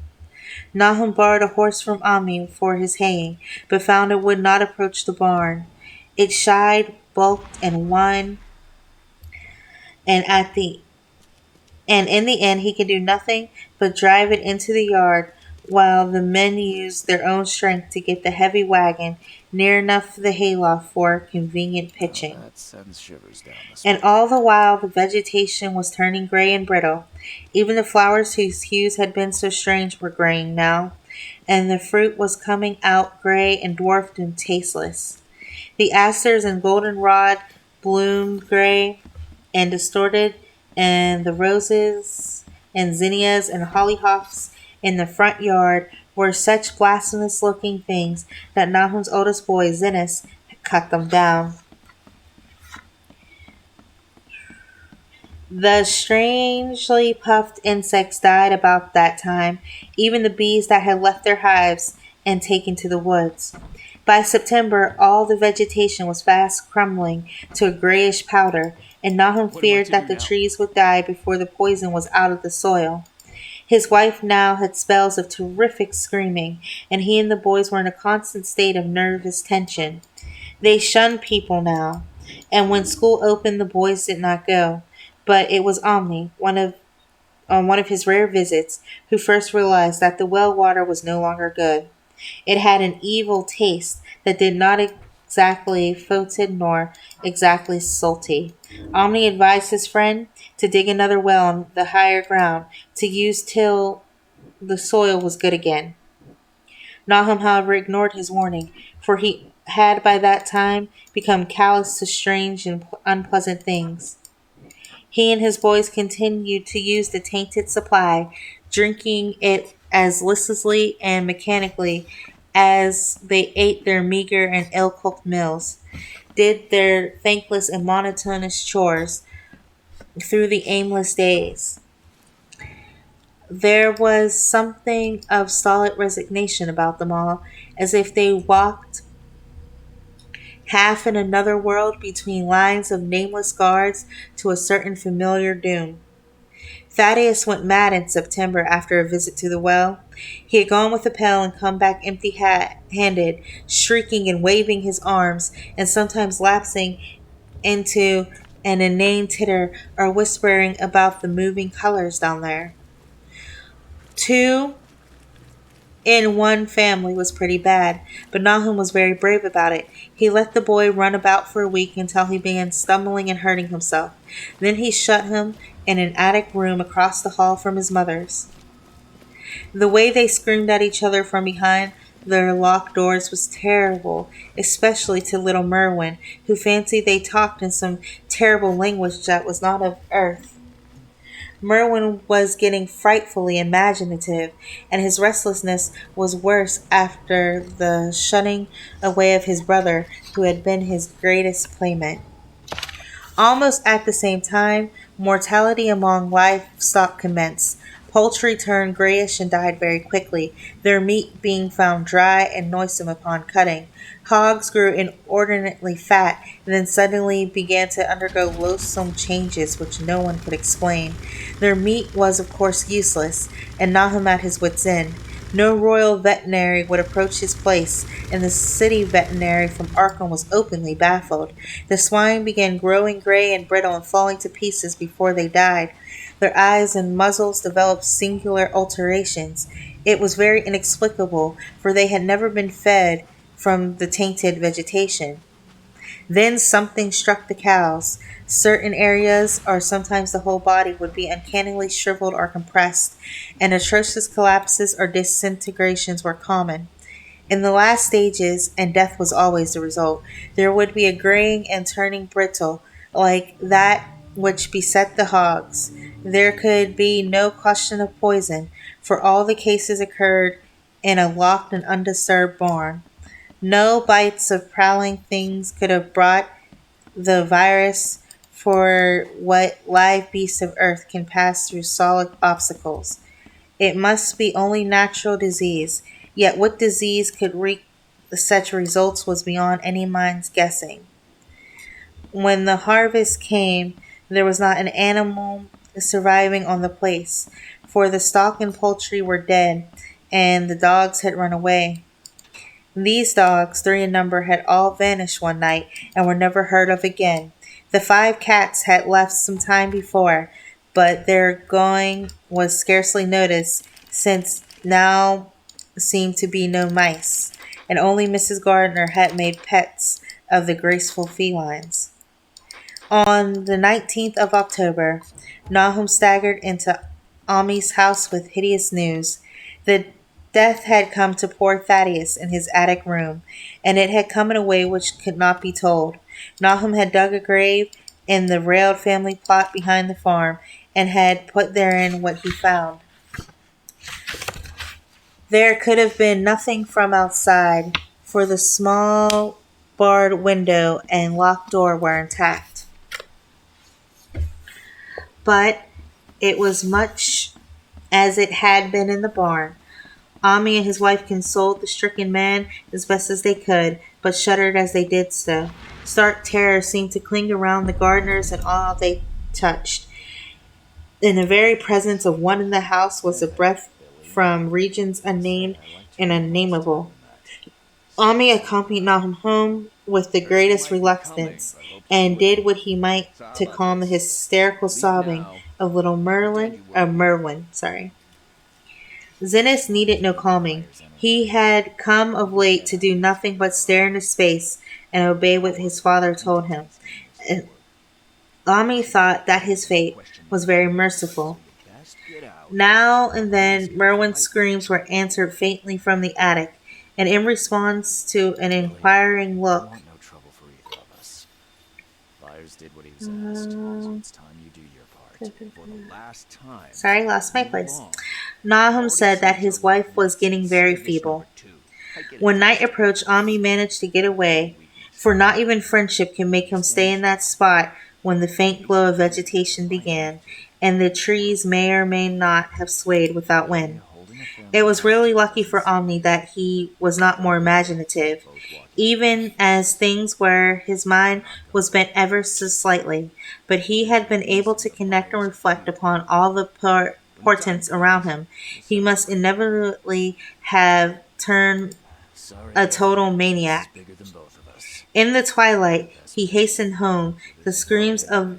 Nahum borrowed a horse from Ami for his haying, but found it would not approach the barn. It shied, balked, and whined, and at the and in the end he could do nothing but drive it into the yard, while the men used their own strength to get the heavy wagon near enough to the hayloft for convenient Now pitching. that sends shivers down the And spine. all the while the vegetation was turning gray and brittle. Even the flowers whose hues had been so strange were graying now, and the fruit was coming out gray and dwarfed and tasteless. The asters and goldenrod bloomed gray and distorted, and the roses and zinnias and hollyhocks in the front yard were such blasphemous looking things that Nahum's oldest boy, Zinnis, cut them down. The strangely puffed insects died about that time, even the bees that had left their hives and taken to the woods. By September, all the vegetation was fast crumbling to a grayish powder, and Nahum What am I feared to that do the now? trees would die before the poison was out of the soil. His wife now had spells of terrific screaming, and he and the boys were in a constant state of nervous tension. They shunned people now, and when school opened the boys did not go. But it was Omni, on one of his rare visits, who first realized that the well water was no longer good. It had an evil taste that did not exactly fotid nor exactly salty. Omni advised his friend to dig another well on the higher ground to use till the soil was good again. Nahum, however, ignored his warning, for he had by that time become callous to strange and unpleasant things. He and his boys continued to use the tainted supply, drinking it as listlessly and mechanically as they ate their meager and ill cooked meals, did their thankless and monotonous chores through the aimless days. There was something of solid resignation about them all, as if they walked half in another world between lines of nameless guards to a certain familiar doom. Thaddeus went mad in September after a visit to the well. He had gone with a pail and come back empty handed, shrieking and waving his arms, and sometimes lapsing into an inane titter or whispering about the moving colors down there. Two in one family was pretty bad, but Nahum was very brave about it. He let the boy run about for a week until he began stumbling and hurting himself. Then he shut him in an attic room across the hall from his mother's. The way they screamed at each other from behind their locked doors was terrible, especially to little Merwin, who fancied they talked in some terrible language that was not of earth. Merwin was getting frightfully imaginative, and his restlessness was worse after the shunning away of his brother, who had been his greatest playmate. Almost at the same time, mortality among livestock commenced. Poultry turned grayish and died very quickly, their meat being found dry and noisome upon cutting. Hogs grew inordinately fat, and then suddenly began to undergo loathsome changes which no one could explain. Their meat was, of course, useless, and Nahum at his wits' end. No royal veterinary would approach his place, and the city veterinary from Arkham was openly baffled. The swine began growing gray and brittle and falling to pieces before they died. Their eyes and muzzles developed singular alterations. It was very inexplicable, for they had never been fed from the tainted vegetation. Then something struck the cows. Certain areas, or sometimes the whole body, would be uncannily shriveled or compressed, and atrocious collapses or disintegrations were common. In the last stages, and death was always the result, there would be a graying and turning brittle, like that which beset the hogs. There could be no question of poison, for all the cases occurred in a locked and undisturbed barn. No bites of prowling things could have brought the virus, for what live beast of earth can pass through solid obstacles? It must be only natural disease. Yet what disease could wreak such results was beyond any mind's guessing. When the harvest came, there was not an animal surviving on the place, for the stock and poultry were dead, and the dogs had run away. These dogs, three in number, had all vanished one night and were never heard of again. The five cats had left some time before, but their going was scarcely noticed, since now seemed to be no mice, and only Mrs. Gardner had made pets of the graceful felines. On the 19th of October, Nahum staggered intoAmi's house with hideous news. The death had come to poor Thaddeus in his attic room, and it had come in a way which could not be told. Nahum had dug a grave in the railed family plot behind the farm, and had put therein what he found. There could have been nothing from outside, for the small barred window and locked door were intact. But it was much as it had been in the barn. Ami and his wife consoled the stricken man as best as they could, but shuddered as they did so. Stark terror seemed to cling around the gardeners and all they touched. In the very presence of one in the house was a breath from regions unnamed and unnameable. Ami accompanied Nahum home with the greatest reluctance, and did what he might to calm the hysterical sobbing of little Merwin. Zennis needed no calming. He had come of late to do nothing but stare into space and obey what his father told him. Ami thought that his fate was very merciful. Now and then Merwin's screams were answered faintly from the attic, and in response to an inquiring look, Want no trouble for either of us. Byers did what he was asked, so it's time you do your part. For the last time. sorry, lost my place. Nahum said that his wife was getting very feeble. When night approached, Ami managed to get away, for not even friendship can make him stay in that spot when the faint glow of vegetation began, and the trees may or may not have swayed without wind. It was really lucky for Omni that he was not more imaginative. Even as things were, his mind was bent ever so slightly, but he had been able to connect and reflect upon all the portents around him. He must inevitably have turned a total maniac. In the twilight, he hastened home, the screams of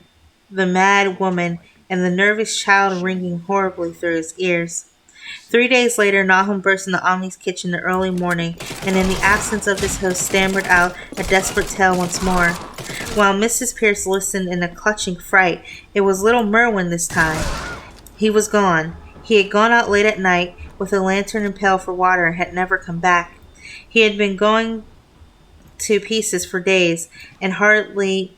the mad woman and the nervous child ringing horribly through his ears. 3 days later, Nahum burst into Omni's kitchen in the early morning, and in the absence of his host stammered out a desperate tale once more. While Mrs. Pierce listened in a clutching fright, it was little Merwin this time. He was gone. He had gone out late at night with a lantern and pail for water and had never come back. He had been going to pieces for days, and hardly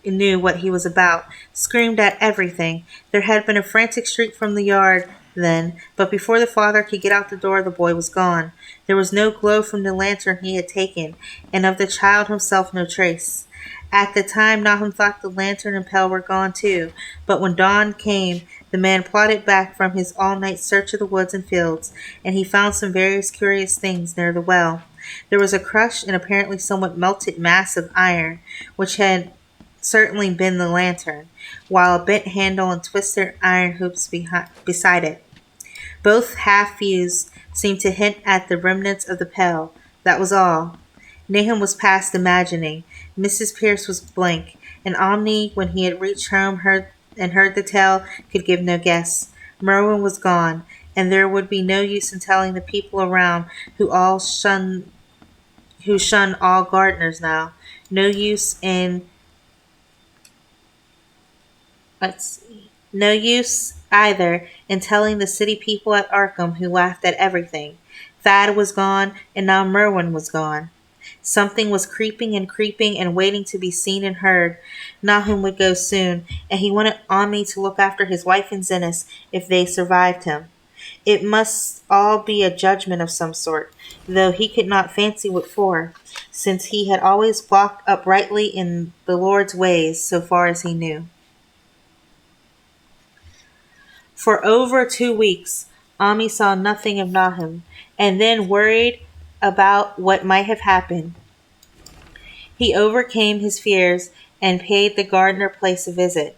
knew what he was about, screamed at everything. There had been a frantic shriek from the yard then, but before the father could get out the door, the boy was gone. There was no glow from the lantern he had taken, and of the child himself no trace. At the time, Nahum thought the lantern and pail were gone too, but when dawn came, the man plodded back from his all-night search of the woods and fields, and he found some various curious things near the well. There was a crushed and apparently somewhat melted mass of iron, which had certainly been the lantern, while a bent handle and twisted iron hoops beside it. Both half-fused, seemed to hint at the remnants of the pail. That was all. Nahum was past imagining. Mrs. Pierce was blank, and Omni, when he had reached home heard the tale, could give no guess. Merwin was gone, and there would be no use in telling the people around who shun all gardeners now. No use either in telling the city people at Arkham who laughed at everything. Thad was gone, and now Merwin was gone. Something was creeping and waiting to be seen and heard. Nahum would go soon, and he wanted Ami to look after his wife and Zennis if they survived him. It must all be a judgment of some sort, though he could not fancy what for, since he had always walked uprightly in the Lord's ways, so far as he knew. For over 2 weeks, Ami saw nothing of Nahum, and then worried about what might have happened. He overcame his fears and paid the gardener place a visit.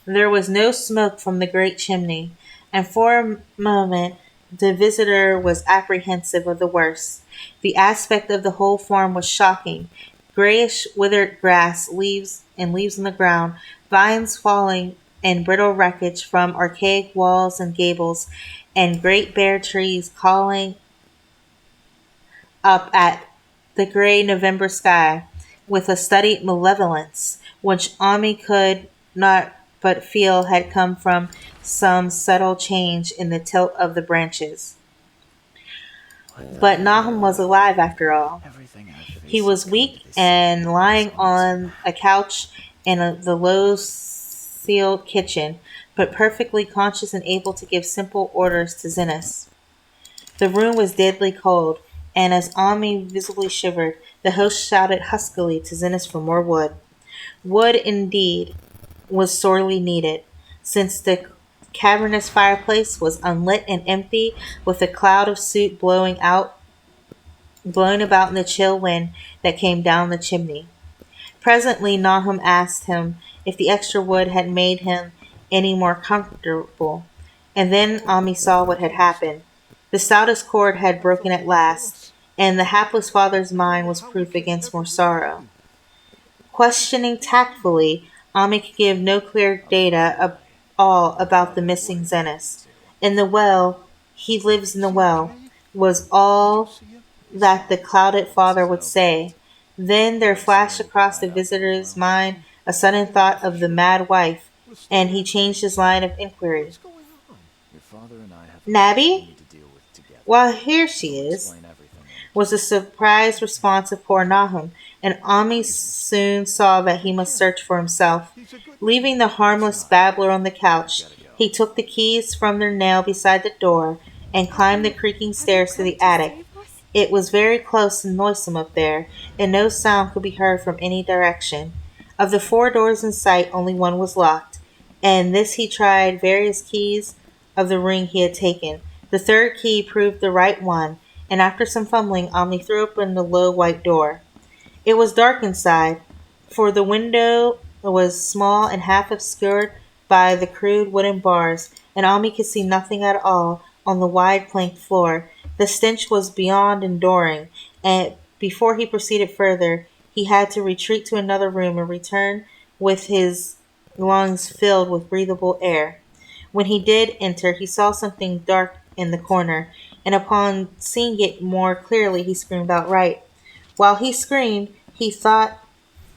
There was no smoke from the great chimney, and for a moment the visitor was apprehensive of the worst. The aspect of the whole farm was shocking. Grayish withered grass, leaves on the ground, vines falling and brittle wreckage from archaic walls and gables, and great bare trees calling up at the grey November sky with a studied malevolence which Ami could not but feel had come from some subtle change in the tilt of the branches. But Nahum was alive after all. Everything I've He faced was has come to weak this and lying simple on a couch in the low ceiled kitchen, but perfectly conscious and able to give simple orders to Zenith. The room was deadly cold, and as Ami visibly shivered, the host shouted huskily to Zenith for more wood. Wood, indeed, was sorely needed, since the cavernous fireplace was unlit and empty, with a cloud of soot blowing about in the chill wind that came down the chimney. Presently Nahum asked him if the extra wood had made him any more comfortable, and then Ami saw what had happened. The stoutest cord had broken at last, and the hapless father's mind was proof against more sorrow. Questioning tactfully, Ami could give no clear data at all about the missing Zenith. In the well, he lives in the well, was all that the clouded father would say. Then there flashed across the visitor's mind a sudden thought of the mad wife, and he changed his line of inquiry. Your father and I have a lot we Nabby? need to deal with together. Well, here So she we'll is, explain everything when we was the surprised response of poor Nahum, and Ami soon saw that he must search for himself. Leaving the harmless babbler on the couch, he took the keys from their nail beside the door and climbed the creaking stairs to the attic. It was very close and noisome up there, and no sound could be heard from any direction. Of the four doors in sight, only one was locked, and this he tried various keys of the ring he had taken. The third key proved the right one, and after some fumbling, Omni threw open the low white door. It was dark inside, for the window was small and half obscured by the crude wooden bars, and Omni could see nothing at all on the wide planked floor. The stench was beyond enduring, and before he proceeded further, he had to retreat to another room and return with his lungs filled with breathable air. When he did enter, he saw something dark in the corner, and upon seeing it more clearly, he screamed outright. While he screamed, he thought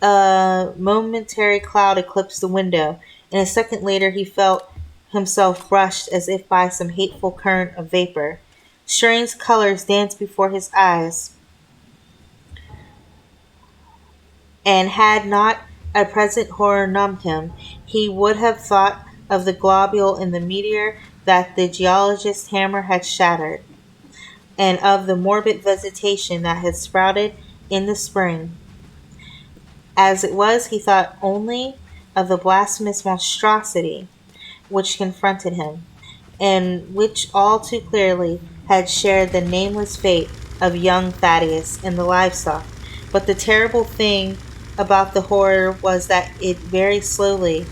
a momentary cloud eclipsed the window, and a second later he felt himself brushed as if by some hateful current of vapor. Strange colors danced before his eyes, and had not a present horror numbed him, he would have thought of the globule in the meteor that the geologist's hammer had shattered, and of the morbid vegetation that had sprouted in the spring. As it was, he thought only of the blasphemous monstrosity which confronted him, and which all too clearly had shared the nameless fate of young Thaddeus and the livestock. But the terrible thing about the horror was that it very slowly,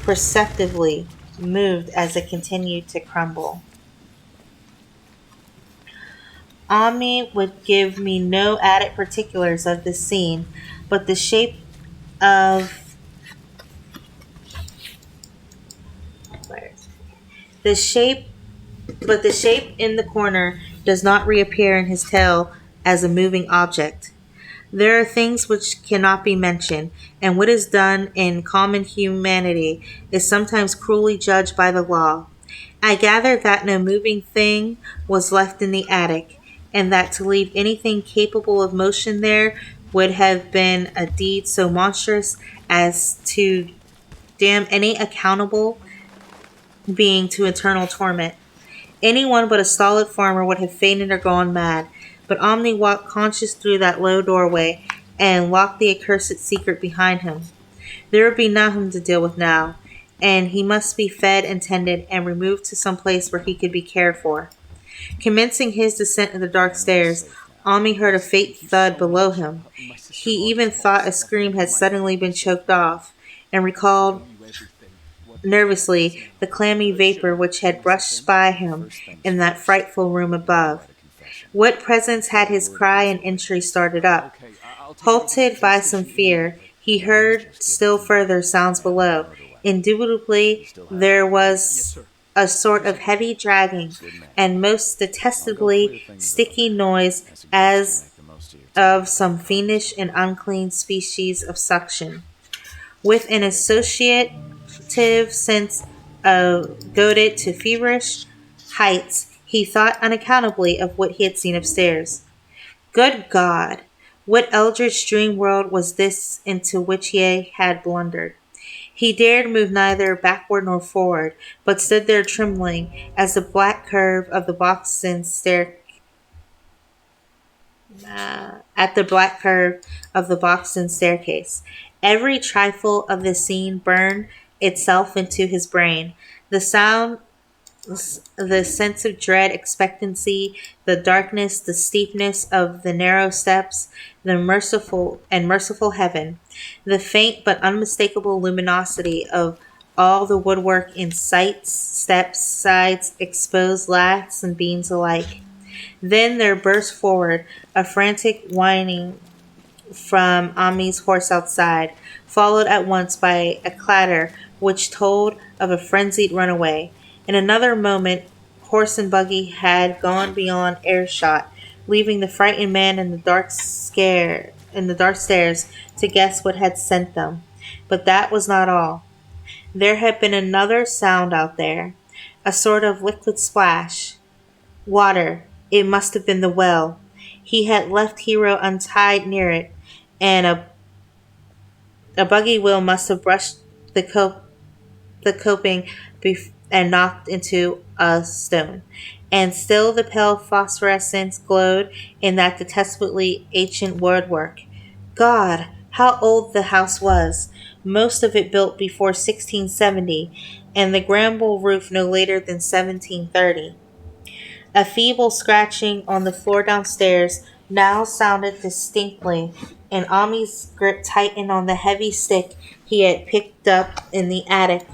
perceptibly moved as it continued to crumble. Ami would give me no added particulars of this scene, but of the shape the shape in the corner does not reappear in his tale as a moving object. There are things which cannot be mentioned, and what is done in common humanity is sometimes cruelly judged by the law. I gathered that no moving thing was left in the attic, and that to leave anything capable of motion there would have been a deed so monstrous as to damn any accountable being to eternal torment. Anyone but a stolid farmer would have fainted or gone mad, but Omni walked conscious through that low doorway and locked the accursed secret behind him. There would be Nahum to deal with now, and he must be fed and tended and removed to some place where he could be cared for. Commencing his descent of the dark Animal is stairs, safe now. Ami heard a faint Thank you thud so below much. him. My He sister-in-law even just bought thought this a stuff off me scream for had my suddenly been anniversary. choked off, and I recalled owe you everything. What is nervously now? the clammy Should vapor I which turn had myself brushed in? by him First things in that first. frightful room I gotta above. write a confession. What presence A had little his worried cry against and the entry witness. started up? Okay, I'll take it over to the Halted by police some station immediately, fear, but he don't heard just give it still to me. further sounds I have a below. murder weapon. You Indubitably, still have it? there Yes, was sir. a sort of Here's everything. heavy dragging Good man. and most I'll go clear detestably things up. sticky noise I suggest you as make the most of your time of before some problems fiendish come and along. unclean species of suction. With an Okay, Kat. associative sense of goaded to feverish heights, he thought unaccountably of what he had seen upstairs. Good God! What eldritch dream world was this into which he had blundered? He dared move neither backward nor forward, but stood there trembling as the black curve of the boxen stair at the black curve of the boxen staircase. Every trifle of the scene burned itself into his brain. The sound, the sense of dread expectancy, the darkness, the steepness of the narrow steps, the merciful heaven, the faint but unmistakable luminosity of all the woodwork in sights, steps, sides, exposed laths and beams alike. Then there burst forward a frantic whining from Ami's horse outside, followed at once by a clatter which told of a frenzied runaway. In another moment, horse and buggy had gone beyond earshot, leaving the frightened man in the dark stairs to guess what had sent them. But that was not all. There had been another sound out there, a sort of liquid splash. Water. It must have been the well. He had left Hero untied near it, and a buggy wheel must have brushed the coping and knocked into a stone. And still the pale phosphorescence glowed in that detestably ancient woodwork. God, how old the house was! Most of it built before 1670, and the gramble roof no later than 1730. A feeble scratching on the floor downstairs now sounded distinctly, and Ami's grip tightened on the heavy stick he had picked up in the attic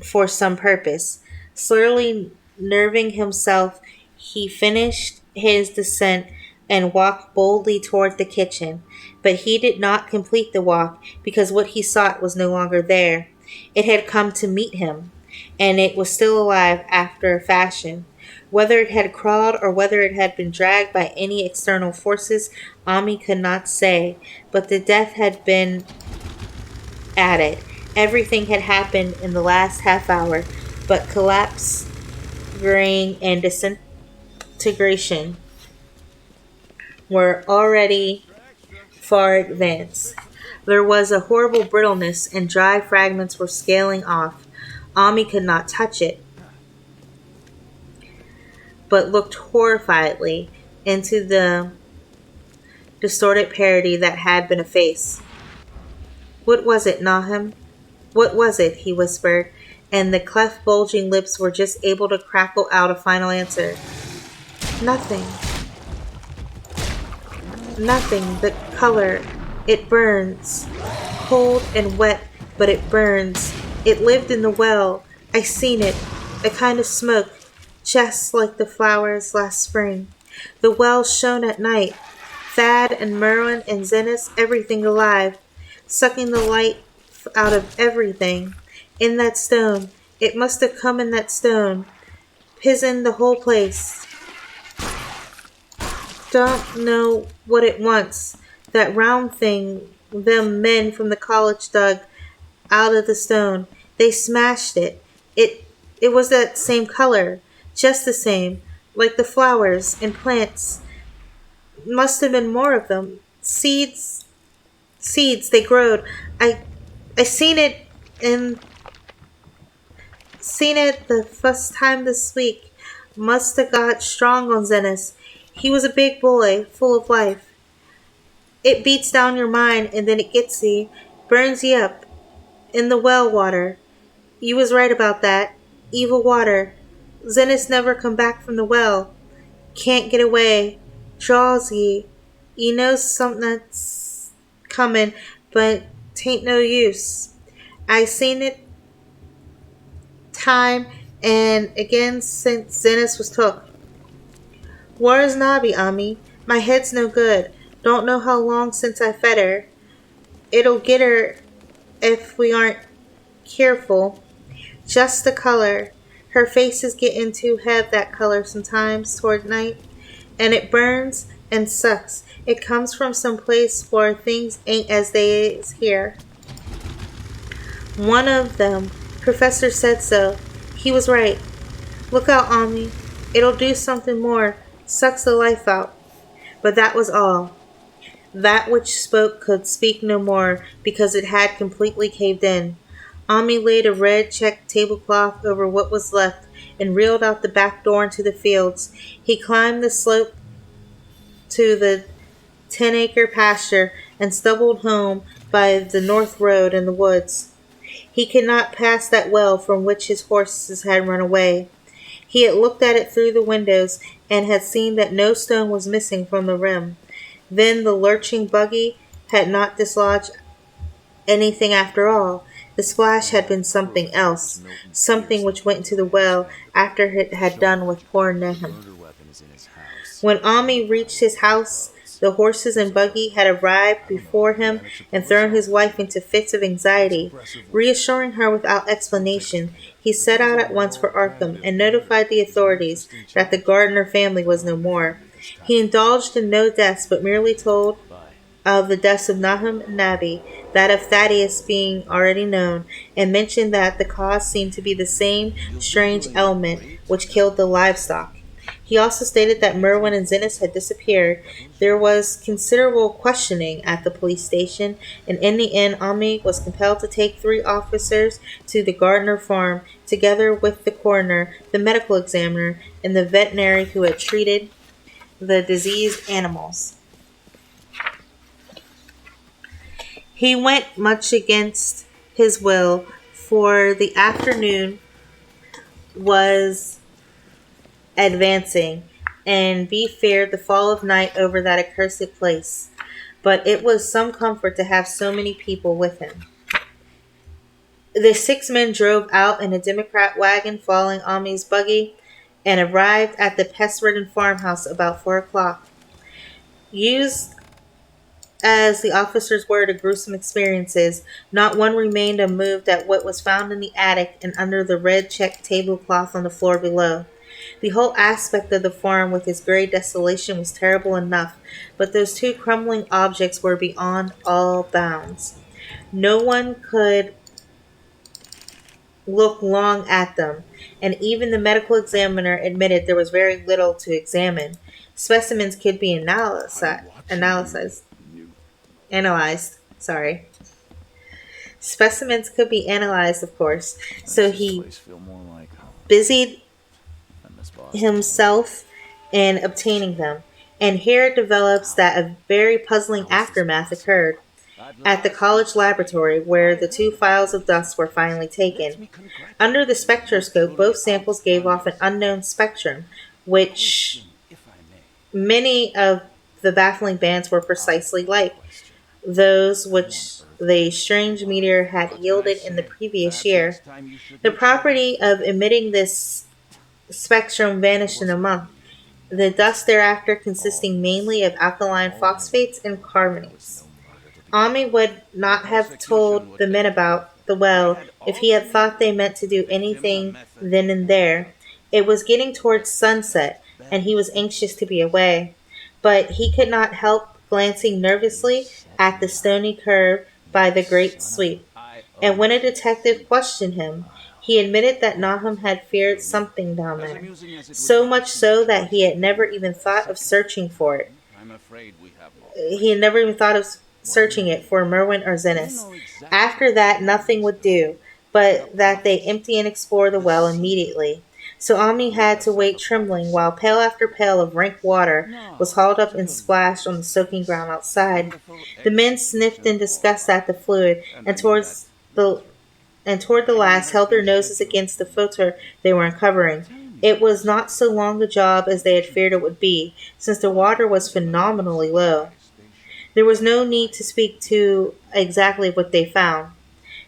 for some purpose. Slowly nerving himself, he finished his descent and walked boldly toward the kitchen. But he did not complete the walk because what he sought was no longer there. It had come to meet him, and it was still alive after a fashion. Whether it had crawled or whether it had been dragged by any external forces, Ami could not say, but the death had been at it. Everything had happened in the last half hour, but collapse, graying, and disintegration were already far advanced. There was a horrible brittleness, and dry fragments were scaling off. Ami could not touch it, but looked horrifiedly into the distorted parody that had been a face. What was it, Nahum? What was it? He whispered, and the cleft, bulging lips were just able to crackle out a final answer. Nothing. Nothing. The color. It burns. Cold and wet, but it burns. It lived in the well. I seen it. A kind of smoke, just like the flowers last spring. The well shone at night. Thad and Merwin and Zenas, everything alive, sucking the light out of everything. In that stone. It must have come in that stone. Pizen the whole place. Don't know what it wants. That round thing them men from the college dug out of the stone. They smashed it. It was that same color. Just the same. Like the flowers and plants. Must have been more of them. Seeds, they growed. I in seen it the first time this week. Must have got strong on Zenas. He was a big boy, full of life. It beats down your mind and then it gets you, burns you up. In the well water. You was right about that. Evil water. Zenas never come back from the well. Can't get away. Draws ye. Ye know something's comin', but 'tain't no use. I seen it time and again since Zennis was took. Whar's Nobby, Ami? My head's no good. Don't know how long since I fed her. It'll get her if we aren't careful. Just the color. Her face is getting too hev that color sometimes toward night, and it burns and sucks. It comes from some place where things ain't as they is here. One of them, Professor said so. He was right. Look out, Ami. It'll do something more. Sucks the life out. But that was all. That which spoke could speak no more because it had completely caved in. Ami laid a red checked tablecloth over what was left and reeled out the back door into the fields. He climbed the slope to the 10-acre pasture and stumbled home by the north road in the woods. He could not pass that well from which his horses had run away. He had looked at it through the windows and had seen that no stone was missing from the rim. Then the lurching buggy had not dislodged anything after all. The splash had been something else, something which went into the well after it had done with poor Nahum. When Ami reached his house, the horses and buggy had arrived before him and thrown his wife into fits of anxiety. Reassuring her without explanation, he set out at once for Arkham and notified the authorities that the Gardner family was no more. He indulged in no deaths, but merely told of the deaths of Nahum and Nabby, that of Thaddeus being already known, and mentioned that the cause seemed to be the same strange ailment which killed the livestock. He also stated that Merwin and Zennis had disappeared. There was considerable questioning at the police station, and in the end Ami was compelled to take 3 officers to the Gardner farm, together with the coroner, the medical examiner, and the veterinary who had treated the diseased animals. He went much against his will, for the afternoon was advancing, and Bee feared the fall of night over that accursed place. But it was some comfort to have so many people with him. The 6 men drove out in a Democrat wagon following Ami's buggy and arrived at the pest-ridden farmhouse about 4 o'clock. Used as the officers were to gruesome experiences, not one remained unmoved at what was found in the attic and under the red checked tablecloth on the floor below. The whole aspect of the farm with its grey desolation was terrible enough, but those 2 crumbling objects were beyond all bounds. No one could look long at them, and even the medical examiner admitted there was very little to examine. Specimens could be analyzed. Specimens could be analyzed, of course, so he busied himself in obtaining them. And here it develops that a very puzzling aftermath occurred at the college laboratory where the 2 files of dust were finally taken. Under the spectroscope, both samples gave off an unknown spectrum, which many of the baffling bands were precisely like those which the strange meteor had yielded in the previous year. The property of emitting this spectrum vanished in a month, the dust thereafter consisting mainly of alkaline phosphates and carbonates. Ami would not have told the men about the well if he had thought they meant to do anything then and there. It was getting towards sunset, and he was anxious to be away. But he could not help glancing nervously at the stony curve by the great sweep. And when a detective questioned him, he admitted that Nahum had feared something down there, so much so that he had never even thought of searching for it. He had never even thought of searching it for Merwin or Zennis. After that, nothing would do, but that they empty and explore the well immediately. So Ami had to wait trembling while pail after pail of rank water was hauled up and splashed on the soaking ground outside. The men sniffed in disgust at the fluid, and toward the last held their noses against the filter they were uncovering. It was not so long a job as they had feared it would be, since the water was phenomenally low. There was no need to speak to exactly what they found.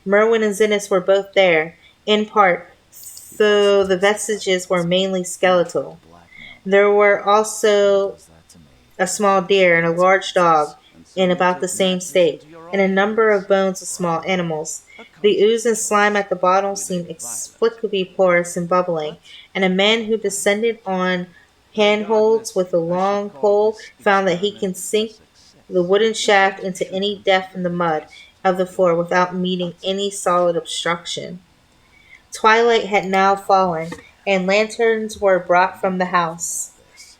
Merwin and Zennis were both there, in part, though the vestiges were mainly skeletal. There were also a small deer and a large dog in about the same state, and a number of bones of small animals. The ooze and slime at the bottom seemed inexplicably porous and bubbling, and a man who descended on handholds with a long pole found that he can sink the wooden shaft into any depth in the mud of the floor without meeting any solid obstruction. Twilight had now fallen, and lanterns were brought from the house.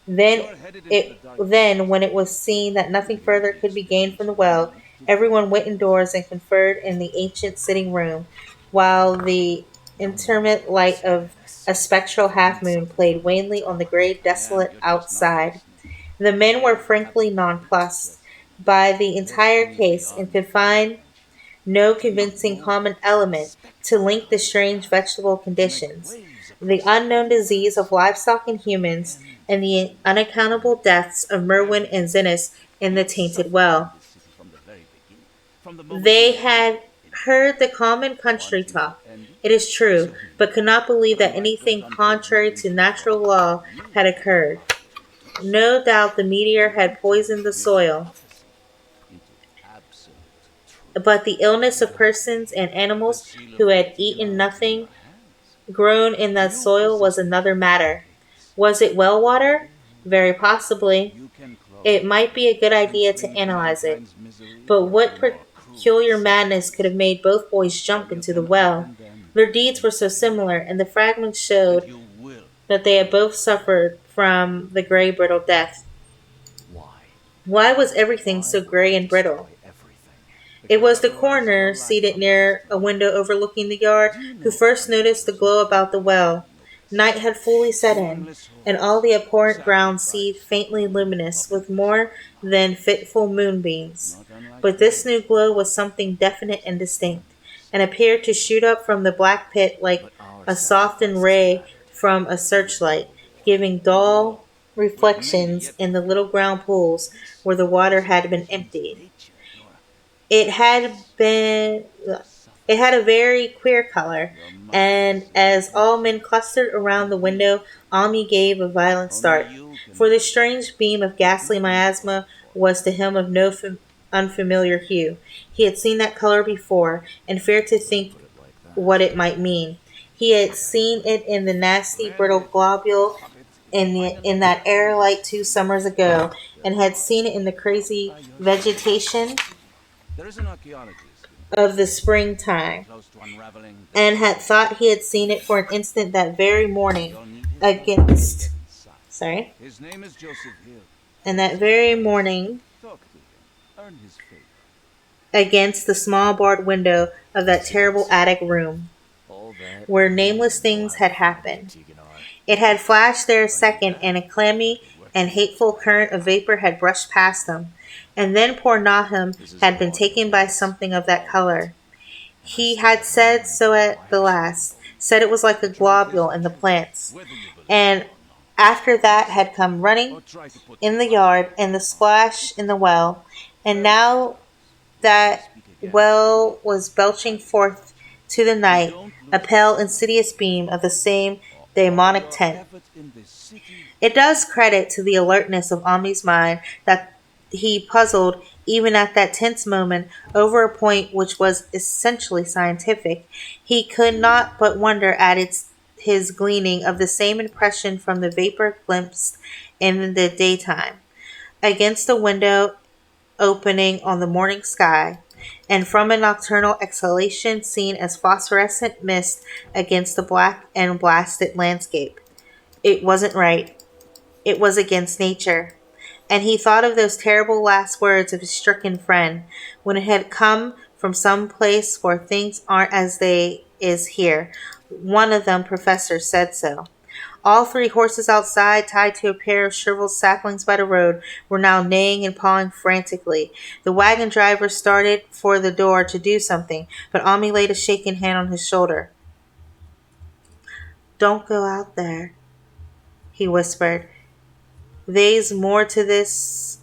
Then, when it was seen that nothing further could be gained from the well, everyone went indoors and conferred in the ancient sitting room, while the intermittent light of a spectral half moon played wanly on the gray desolate outside. The men were frankly nonplussed by the entire case and could find no convincing common element to link the strange vegetable conditions, the unknown disease of livestock and humans, and the unaccountable deaths of Merwin and Zennis in the tainted well. They had heard the common country talk, it is true, but could not believe that anything contrary to natural law had occurred. No doubt the meteor had poisoned the soil, but the illness of persons and animals who had eaten nothing grown in that soil was another matter. Was it well water? Very possibly. It might be a good idea to analyze it. But what peculiar madness could have made both boys jump into the well? Their deeds were so similar, and the fragments showed that they had both suffered from the gray brittle death. Why was everything so gray and brittle? It was the coroner, seated near a window overlooking the yard, who first noticed the glow about the well. Night had fully set in, and all the abhorrent ground seemed faintly luminous with more than fitful moonbeams. But this new glow was something definite and distinct, and appeared to shoot up from the black pit like a softened ray from a searchlight, giving dull reflections in the little ground pools where the water had been emptied. It had been it had a very queer color, and as all men clustered around the window, Ami gave a violent start, for the strange beam of ghastly miasma was to him of no unfamiliar hue. He had seen that color before, and feared to think what it might mean. He had seen it in the nasty brittle globule in that air light 2 summers ago, and had seen it in the crazy vegetation of the springtime, and had thought he had seen it for an instant that very morning against sorry and that very morning against the small barred window of that terrible attic room where nameless things had happened. It had flashed there a second, and a clammy and hateful current of vapor had brushed past them, and then poor Nahum had been taken by something of that color. He had said so at the last, said it was like a globule in the plants, and after that had come running in the yard and the splash in the well, and now that well was belching forth to the night a pale insidious beam of the same demonic tint. It does credit to the alertness of Omni's mind that he puzzled, even at that tense moment, over a point which was essentially scientific. He could not but wonder at his gleaning of the same impression from the vapor glimpsed in the daytime, against the window opening on the morning sky, and from a nocturnal exhalation seen as phosphorescent mist against the black and blasted landscape. It wasn't right. It was against nature. And he thought of those terrible last words of his stricken friend, when it had come from some place where things aren't as they is here. One of them, Professor, said so. All 3 horses outside, tied to a pair of shriveled saplings by the road, were now neighing and pawing frantically. The wagon driver started for the door to do something, but Ami laid a shaking hand on his shoulder. "Don't go out there," he whispered. They's more to this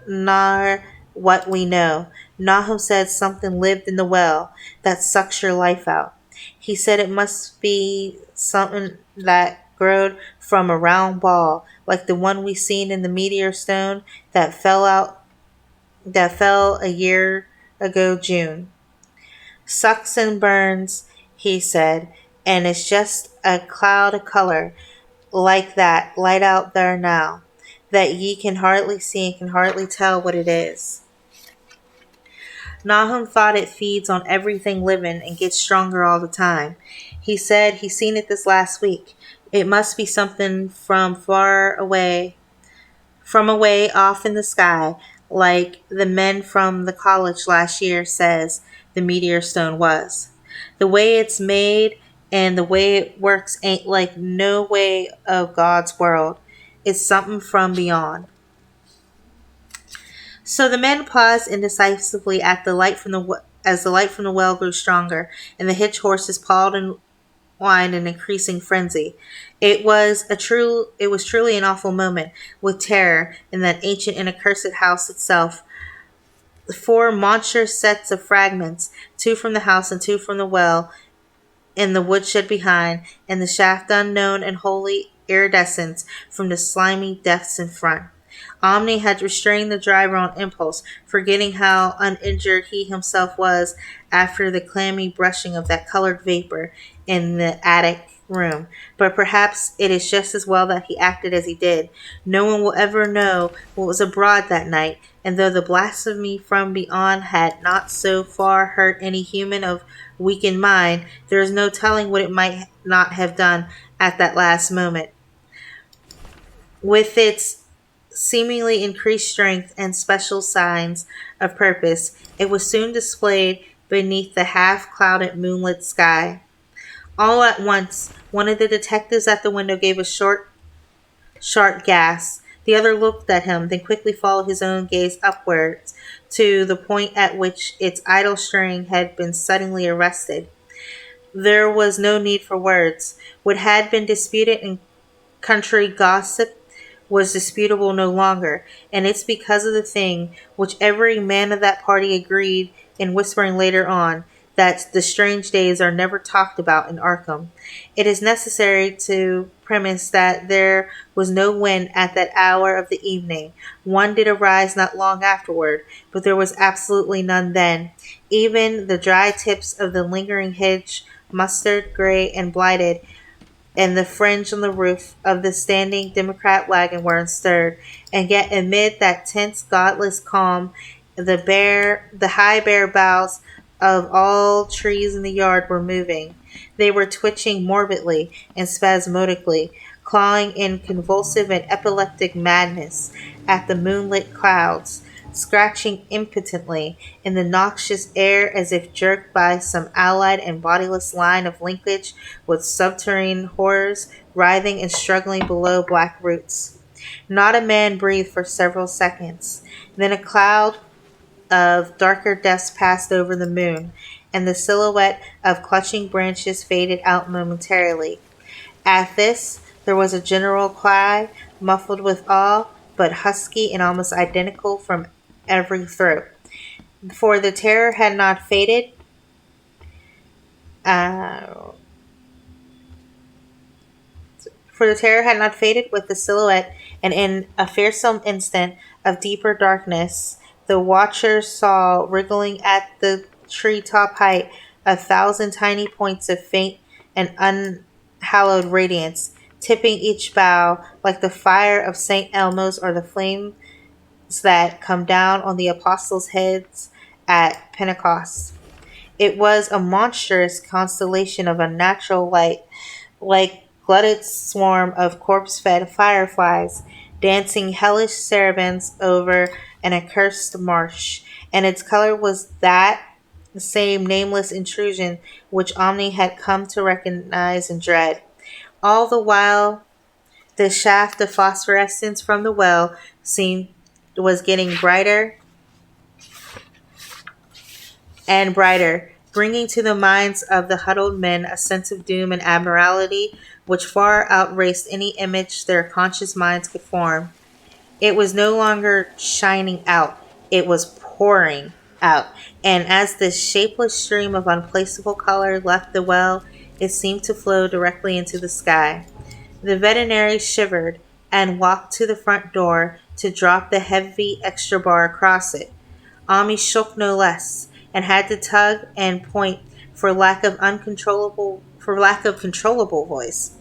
nar what we know. Nahum said something lived in the well that sucks your life out. He said it must be something that growed from a round ball, like the one we seen in the meteor stone that fell a year ago June. Sucks and burns, he said, and it's just a cloud of color like that light out there now, that ye can hardly see and can hardly tell what it is. Nahum thought it feeds on everything living and gets stronger all the time. He said he seen it this last week. It must be something from far away, from away off in the sky, like the men from the college last year says the meteor stone was. The way it's made and the way it works ain't like no way of God's world. It's something from beyond. So the men paused indecisively at the light from as the light from the well grew stronger, and the hitch horses pawed and whined in increasing frenzy. It was truly an awful moment, with terror in that ancient and accursed house itself. Four monstrous sets of fragments, two from the house and two from the well, in the woodshed behind, and the shaft unknown and wholly iridescent from the slimy depths in front. Omni had restrained the driver on impulse, forgetting how uninjured he himself was after the clammy brushing of that colored vapor in the attic room. But perhaps it is just as well that he acted as he did. No one will ever know what was abroad that night, and though the blasphemy from beyond had not so far hurt any human of weakened mind, there is no telling what it might not have done at that last moment. With its seemingly increased strength and special signs of purpose, it was soon displayed beneath the half clouded moonlit sky. All at once, one of the detectives at the window gave a short, sharp gasp. The other looked at him, then quickly followed his own gaze upwards to the point at which its idle straying had been suddenly arrested. There was no need for words. What had been disputed in country gossip was disputable no longer, and it's because of the thing which every man of that party agreed in whispering later on, that the strange days are never talked about in Arkham. It is necessary to premise that there was no wind at that hour of the evening. One did arise not long afterward, but there was absolutely none then. Even the dry tips of the lingering hedge, mustard, gray, and blighted, and the fringe on the roof of the standing Democrat wagon were unstirred, and yet amid that tense, godless calm, the high bare boughs of all trees in the yard were moving. They were twitching morbidly and spasmodically, clawing in convulsive and epileptic madness at the moonlit clouds, scratching impotently in the noxious air as if jerked by some allied and bodiless line of linkage with subterranean horrors writhing and struggling below black roots. Not a man breathed for several seconds. Then a cloud of darker dust passed over the moon, and the silhouette of clutching branches faded out momentarily. At this, there was a general cry, muffled with awe, but husky and almost identical from every throat. For the terror had not faded. Uh, for the terror had not faded with the silhouette, and in a fearsome instant of deeper darkness, the watchers saw, wriggling at the tree-top height, a thousand tiny points of faint and unhallowed radiance, tipping each bough like the fire of St. Elmo's or the flames that come down on the apostles' heads at Pentecost. It was a monstrous constellation of unnatural light, like glutted swarm of corpse-fed fireflies, dancing hellish sarabands over an accursed marsh, and its color was that same nameless intrusion which Omni had come to recognize and dread. All the while, the shaft of phosphorescence from the well seemed was getting brighter and brighter, bringing to the minds of the huddled men a sense of doom and abnormality which far outraced any image their conscious minds could form. It was no longer shining out, it was pouring out. And as this shapeless stream of unplaceable color left the well, it seemed to flow directly into the sky. The veterinary shivered and walked to the front door to drop the heavy extra bar across it. Ami shook no less, and had to tug and point for lack of controllable voice.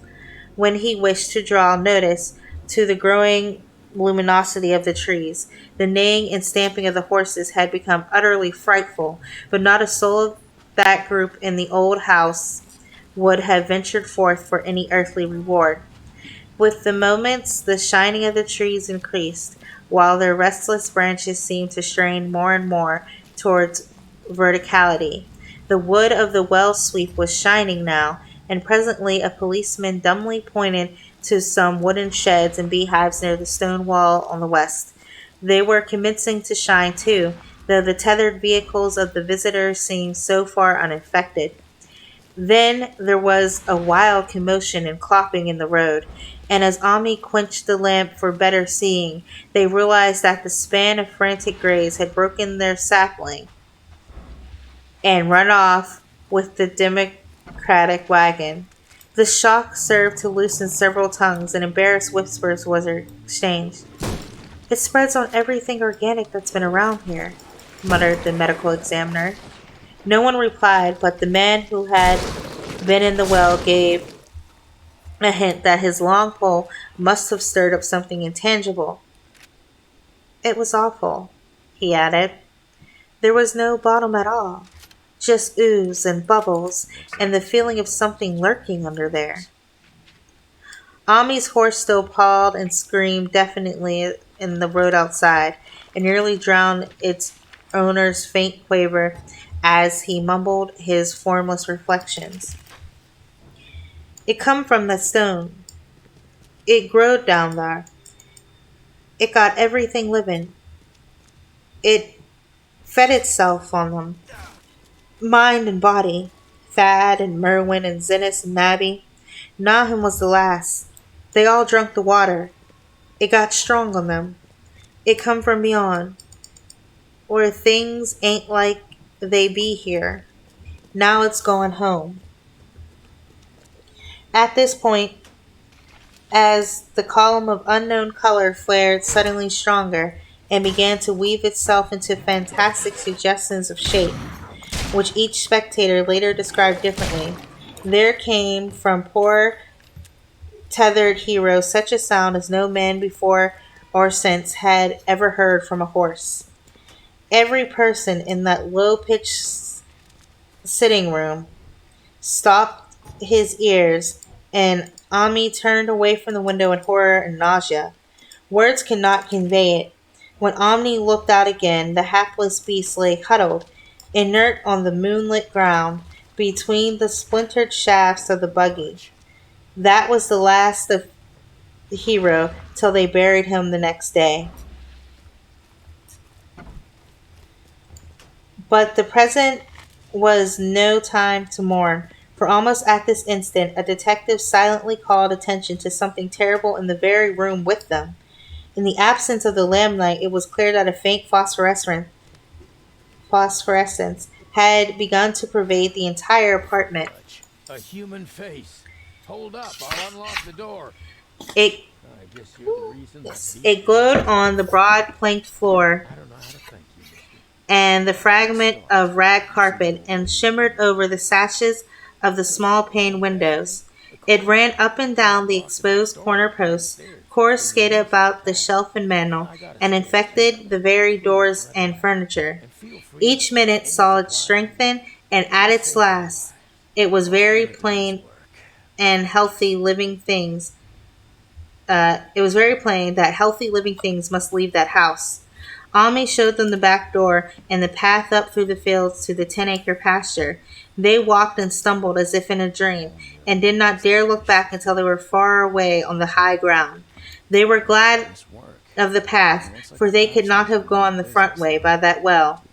When he wished to draw notice to the growing luminosity of the trees, the neighing and stamping of the horses had become utterly frightful, but not a soul of that group in the old house would have ventured forth for any earthly reward. With the moments, the shining of the trees increased, while their restless branches seemed to strain more and more towards verticality. The wood of the well sweep was shining now, and presently a policeman dumbly pointed to some wooden sheds and beehives near the stone wall on the west. They were commencing to shine too, though the tethered vehicles of the visitors seemed so far unaffected. Then there was a wild commotion and clopping in the road, and as Ami quenched the lamp for better seeing, they realized that the span of frantic grays had broken their sapling and run off with the Democratic wagon. The shock served to loosen several tongues, and embarrassed whispers were exchanged. "It spreads on everything organic that's been around here," muttered the medical examiner. No one replied, but the man who had been in the well gave a hint that his long pole must have stirred up something intangible. "It was awful," he added. "There was no bottom at all, just ooze and bubbles and the feeling of something lurking under there." Ami's horse still pawed and screamed deafeningly in the road outside, and nearly drowned its owner's faint quaver as he mumbled his formless reflections. "It come from that stone. It growed down there. It got everything living. It fed itself on them, mind and body. Thad and Merwin and Zennis and Nabby. Nahum was the last. They all drunk the water. It got strong on them. It come from beyond, where things ain't like they be here. Now it's going home." At this point, as the column of unknown color flared suddenly stronger and began to weave itself into fantastic suggestions of shape, which each spectator later described differently, there came from poor tethered hero such a sound as no man before or since had ever heard from a horse. Every person in that low-pitched sitting room stopped his ears, and Ami turned away from the window in horror and nausea. Words cannot convey it. When Omni looked out again, the hapless beast lay huddled, inert on the moonlit ground, between the splintered shafts of the buggy. That was the last of the hero till they buried him the next day. But the present was no time to mourn, for almost at this instant a detective silently called attention to something terrible in the very room with them. In the absence of the lamplight, it was clear that a faint phosphorescence had begun to pervade the entire apartment. A human face. Hold up, I'll unlock the door. It, I guess you're the reason that it glowed on the broad planked floor I don't know how to thank you, mister. and the fragment of rag carpet, and shimmered over the sashes of the small pane windows. It ran up and down the exposed corner posts, coruscated about the shelf and mantel, and infected the very doors and furniture. Each minute saw it strengthen, and at its last, it was very plain and healthy living things. It was very plain that healthy living things must leave that house. Ami showed them the back door and the path up through the fields to the 10-acre pasture. They walked and stumbled as if in a dream, and did not dare look back until they were far away on the high ground. They were glad of the path, for they could not have gone the front way by that well.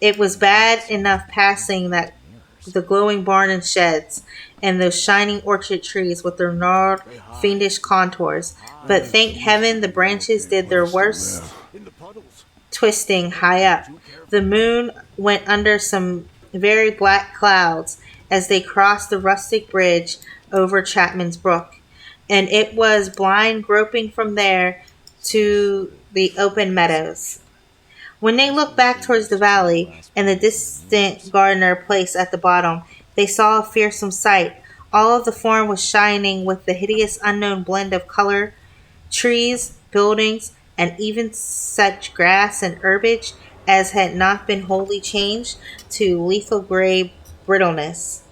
It was bad enough passing that the glowing barn and sheds, and those shining orchard trees with their gnarled, Stay high. fiendish contours. But High. thank heaven the branches did their worst In the puddles. twisting Don't high be up. too careful. The moon went under some very black clouds as they crossed the rustic bridge over Chapman's Brook, and it was blind groping from there to the open meadows. When they looked back towards the valley and the distant Gardner place at the bottom, they saw a fearsome sight. All of the form was shining with the hideous unknown blend of color, trees, buildings, and even such grass and herbage as had not been wholly changed to lethal gray brittleness.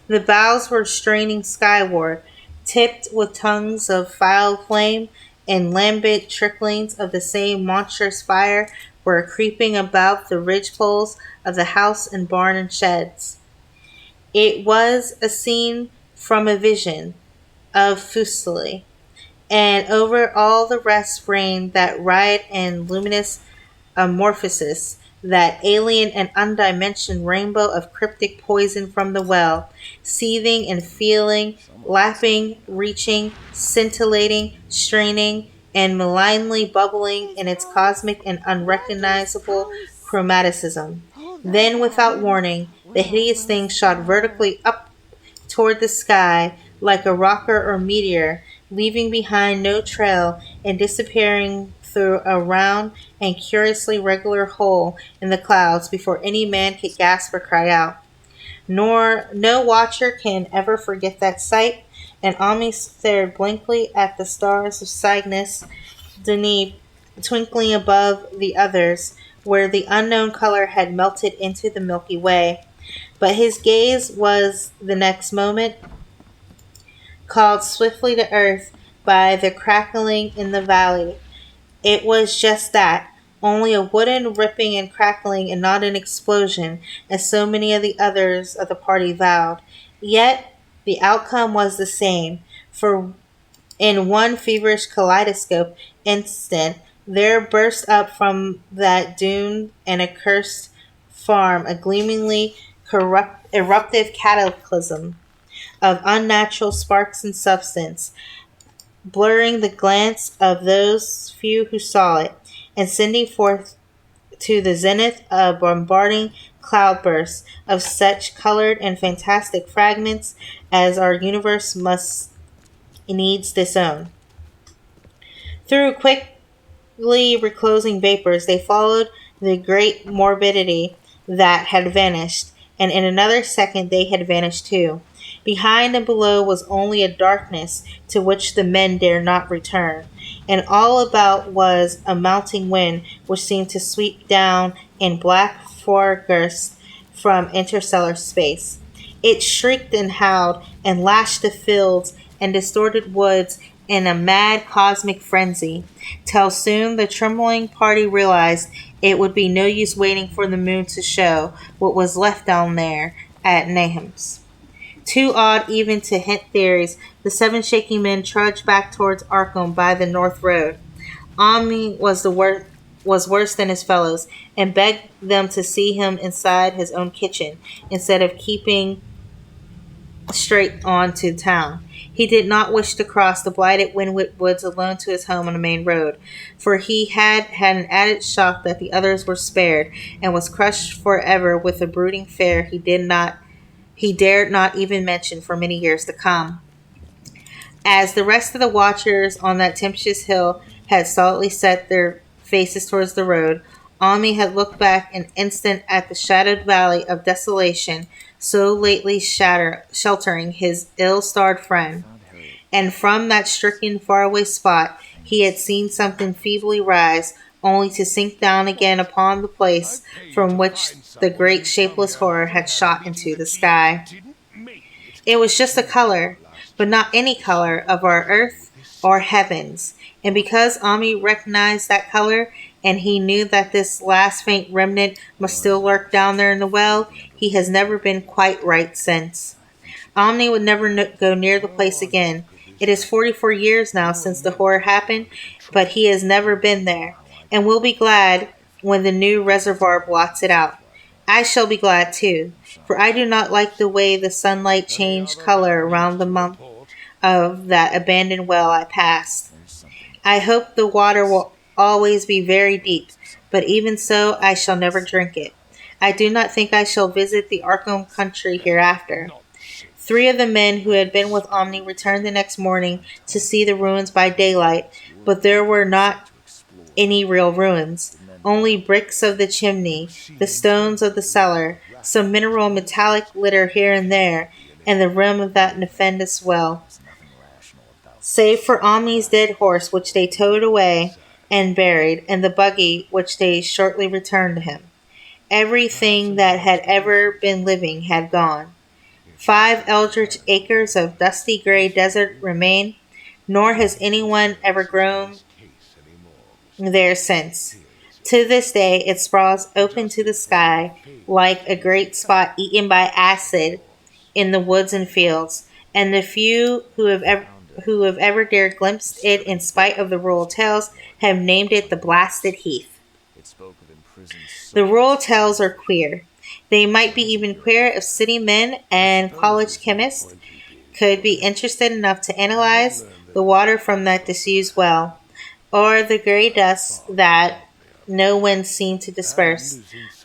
The boughs were straining skyward, tipped with tongues of foul flame, and lambent tricklings of the same monstrous fire were creeping about the ridgepoles of the house and barn and sheds. It was a scene from a vision of Fuseli, and over all the rest reigned that riot and luminous amorphosis, that alien and undimensioned rainbow of cryptic poison from the well, seething and feeling, lapping, reaching, scintillating, straining, and malignly bubbling in its cosmic and unrecognizable chromaticism. Then, without warning, the hideous thing shot vertically up toward the sky like a rocket or meteor, leaving behind no trail and disappearing through a round and curiously regular hole in the clouds before any man could gasp or cry out. Nor no watcher can ever forget that sight, and Ami stared blankly at the stars of Cygnus, Deneb twinkling above the others, where the unknown color had melted into the Milky Way. But his gaze was the next moment called swiftly to earth by the crackling in the valley. It was just that, only a wooden ripping and crackling and not an explosion, as so many of the others of the party vowed. Yet the outcome was the same, for in one feverish kaleidoscope instant there burst up from that doomed and accursed farm a gleamingly eruptive cataclysm of unnatural sparks and substance, blurring the glance of those few who saw it, and sending forth to the zenith a bombarding cloudburst of such colored and fantastic fragments as our universe must needs disown. Through quickly reclosing vapors, they followed the great morbidity that had vanished, and in another second they had vanished too. Behind and below was only a darkness to which the men dared not return, and all about was a mounting wind which seemed to sweep down in black foregusts from interstellar space. It shrieked and howled and lashed the fields and distorted woods in a mad cosmic frenzy, till soon the trembling party realized it would be no use waiting for the moon to show what was left down there at Nahum's. Too awed even to hint theories, the seven shaking men trudged back towards Arkham by the north road. Omni was worse than his fellows, and begged them to see him inside his own kitchen, instead of keeping straight on to town. He did not wish to cross the blighted Winwood woods alone to his home on the main road, for he had an added shock that the others were spared, and was crushed forever with a brooding fear he dared not even mention for many years to come. As the rest of the watchers on that tempestuous hill had solidly set their faces towards the road, Ami had looked back an instant at the shadowed valley of desolation so lately sheltering his ill-starred friend, and from that stricken faraway spot he had seen something feebly rise, only to sink down again upon the place from which the great shapeless horror had shot into the sky. It was just a color, but not any color of our earth or heavens. And because Ami recognized that color, and he knew that this last faint remnant must still lurk down there in the well, he has never been quite right since. Omni would never go near the place again. It is 44 years now since the horror happened, but he has never been there, and will be glad when the new reservoir blots it out. I shall be glad too, for I do not like the way the sunlight changed color around the mouth of that abandoned well I passed. There's something I hope the water will always be very deep, of something. but even so, I shall never drink it. I do not think I shall visit the Arkham country hereafter. Three of the men who had been with Omni returned the next morning to see the ruins by daylight, but there were not To explore. any real ruins, The men only bricks of the chimney, the stones of the cellar, some mineral and metallic litter here and there, and the rim of that nefandous well. There's nothing rational about Save for Omni's dead horse, which they towed away and buried, and the buggy which they shortly returned to him. Everything that had ever been living had gone. 5 eldritch acres of dusty gray desert remain, nor has anyone ever grown there since. To this day, it sprawls open to the sky like a great spot eaten by acid in the woods and fields, and the few who have ever dared glimpse it in spite of the rural tales have named it the blasted heath. it spoke of imprisoned The souls. rural tales are queer. They might be even queer if city men and college chemists could be interested enough to analyze the water from that disused well, or the gray dust that no wind seemed to disperse.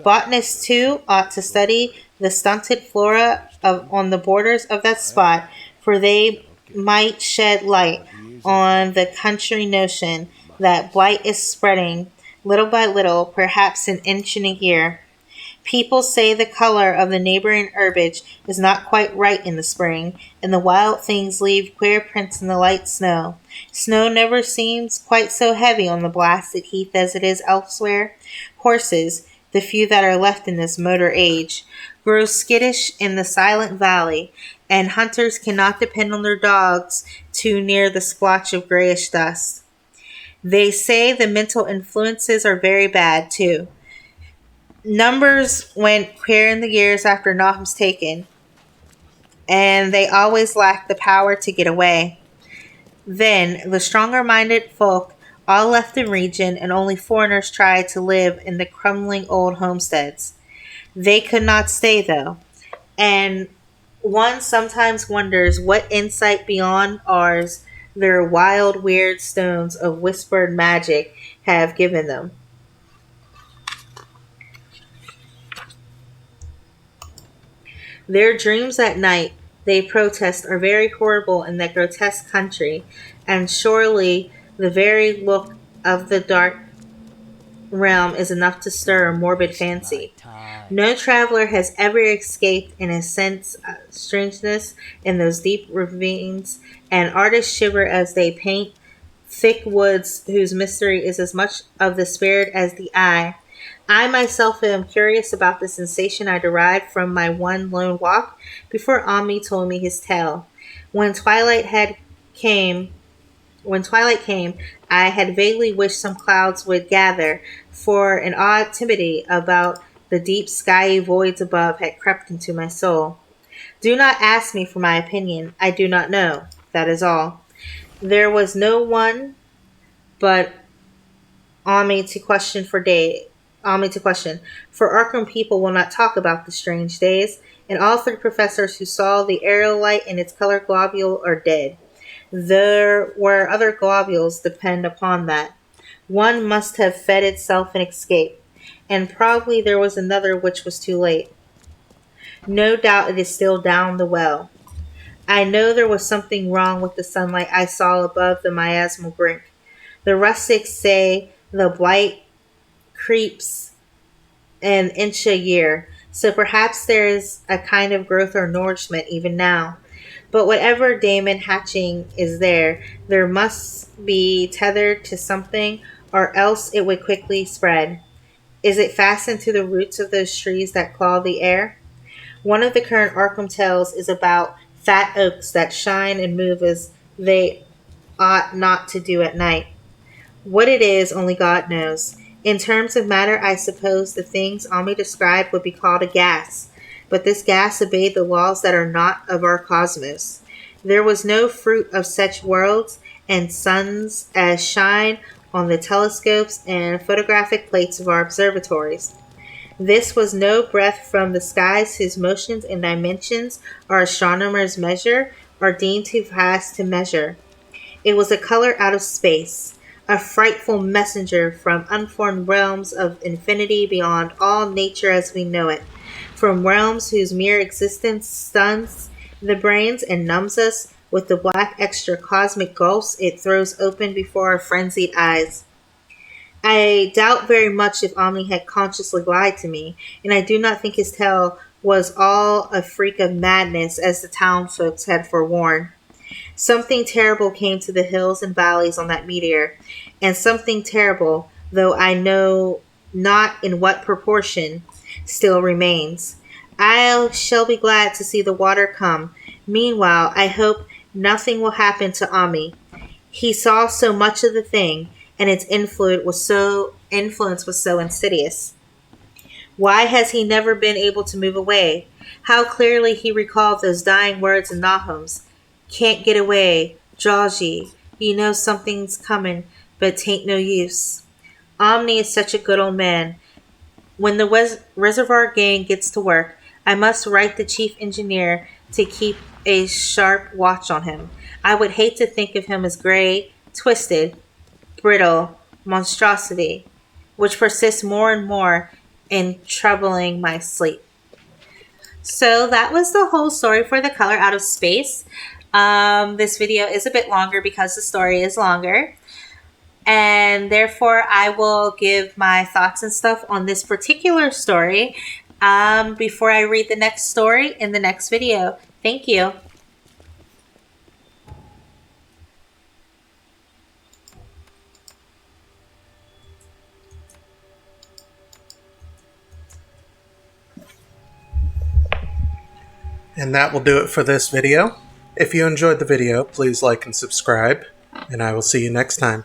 Botanists, too, ought to study the stunted flora on the borders of that spot, for they might shed light on the country notion that blight is spreading little by little, perhaps an inch in a year. People say the color of the neighboring herbage is not quite right in the spring, and the wild things leave queer prints in the light snow. Snow never seems quite so heavy on the blasted heath as it is elsewhere. Horses, the few that are left in this motor age, grow skittish in the silent valley, and hunters cannot depend on their dogs too near the splotch of grayish dust. They say the mental influences are very bad, too. Numbers went queer in the years after Nahum's taken, and they always lacked the power to get away. Then the stronger minded folk all left the region, and only foreigners tried to live in the crumbling old homesteads. They could not stay, though, and one sometimes wonders what insight beyond ours their wild, weird stones of whispered magic have given them. Their dreams at night, they protest, are very horrible in that grotesque country, and surely the very look of the dark realm is enough to stir a morbid fancy. No traveler has ever escaped in a sense of strangeness in those deep ravines, and artists shiver as they paint thick woods whose mystery is as much of the spirit as the eye. I myself am curious about the sensation I derived from my one lone walk before Ami told me his tale. When twilight had came, when twilight came, I had vaguely wished some clouds would gather, for an odd timidity about the deep skyey voids above had crept into my soul. Do not ask me for my opinion. I do not know. That is all. There was no one but Ami to question for day. Ami to question. For Arkham people will not talk about the strange days, and all 3 professors who saw the aerial light in its color globule are dead. There were other globules, depend upon that. One must have fed itself and escaped, and probably there was another which was too late. No doubt it is still down the well. I know there was something wrong with the sunlight I saw above the miasmal brink. The rustics say the blight creeps an inch a year, so perhaps there is a kind of growth or nourishment even now. But whatever daemon hatching is there, there must be tethered to something, or else it would quickly spread. Is it fastened to the roots of those trees that claw the air? One of the current Arkham tales is about fat oaks that shine and move as they ought not to do at night. What it is, only God knows. In terms of matter, I suppose the things Ami described would be called a gas, but this gas obeyed the laws that are not of our cosmos. There was no fruit of such worlds and suns as shine on the telescopes and photographic plates of our observatories. This was no breath from the skies whose motions and dimensions our astronomers measure, or deem too vast to measure. It was a color out of space, a frightful messenger from unformed realms of infinity beyond all nature as we know it, from realms whose mere existence stuns the brains and numbs us with the black extra cosmic gulfs it throws open before our frenzied eyes. I doubt very much if Omni had consciously lied to me, and I do not think his tale was all a freak of madness as the townsfolk had forewarned. Something terrible came to the hills and valleys on that meteor, and something terrible, though I know not in what proportion, still remains. I shall be glad to see the water come. Meanwhile, I hope nothing will happen to Ami. He saw so much of the thing, and its influence was so insidious. Why has he never been able to move away? How clearly he recalled those dying words in Nahum's. Can't get away, Jaji. You know something's coming, but 'tain't no use. Omni is such a good old man. When the reservoir gang gets to work, I must write the chief engineer to keep a sharp watch on him. I would hate to think of him as gray, twisted, brittle monstrosity, which persists more and more in troubling my sleep. So that was the whole story for The Color Out of Space. This video is a bit longer because the story is longer. And therefore, I will give my thoughts and stuff on this particular story before I read the next story in the next video. Thank you. And that will do it for this video. If you enjoyed the video, please like and subscribe, and I will see you next time.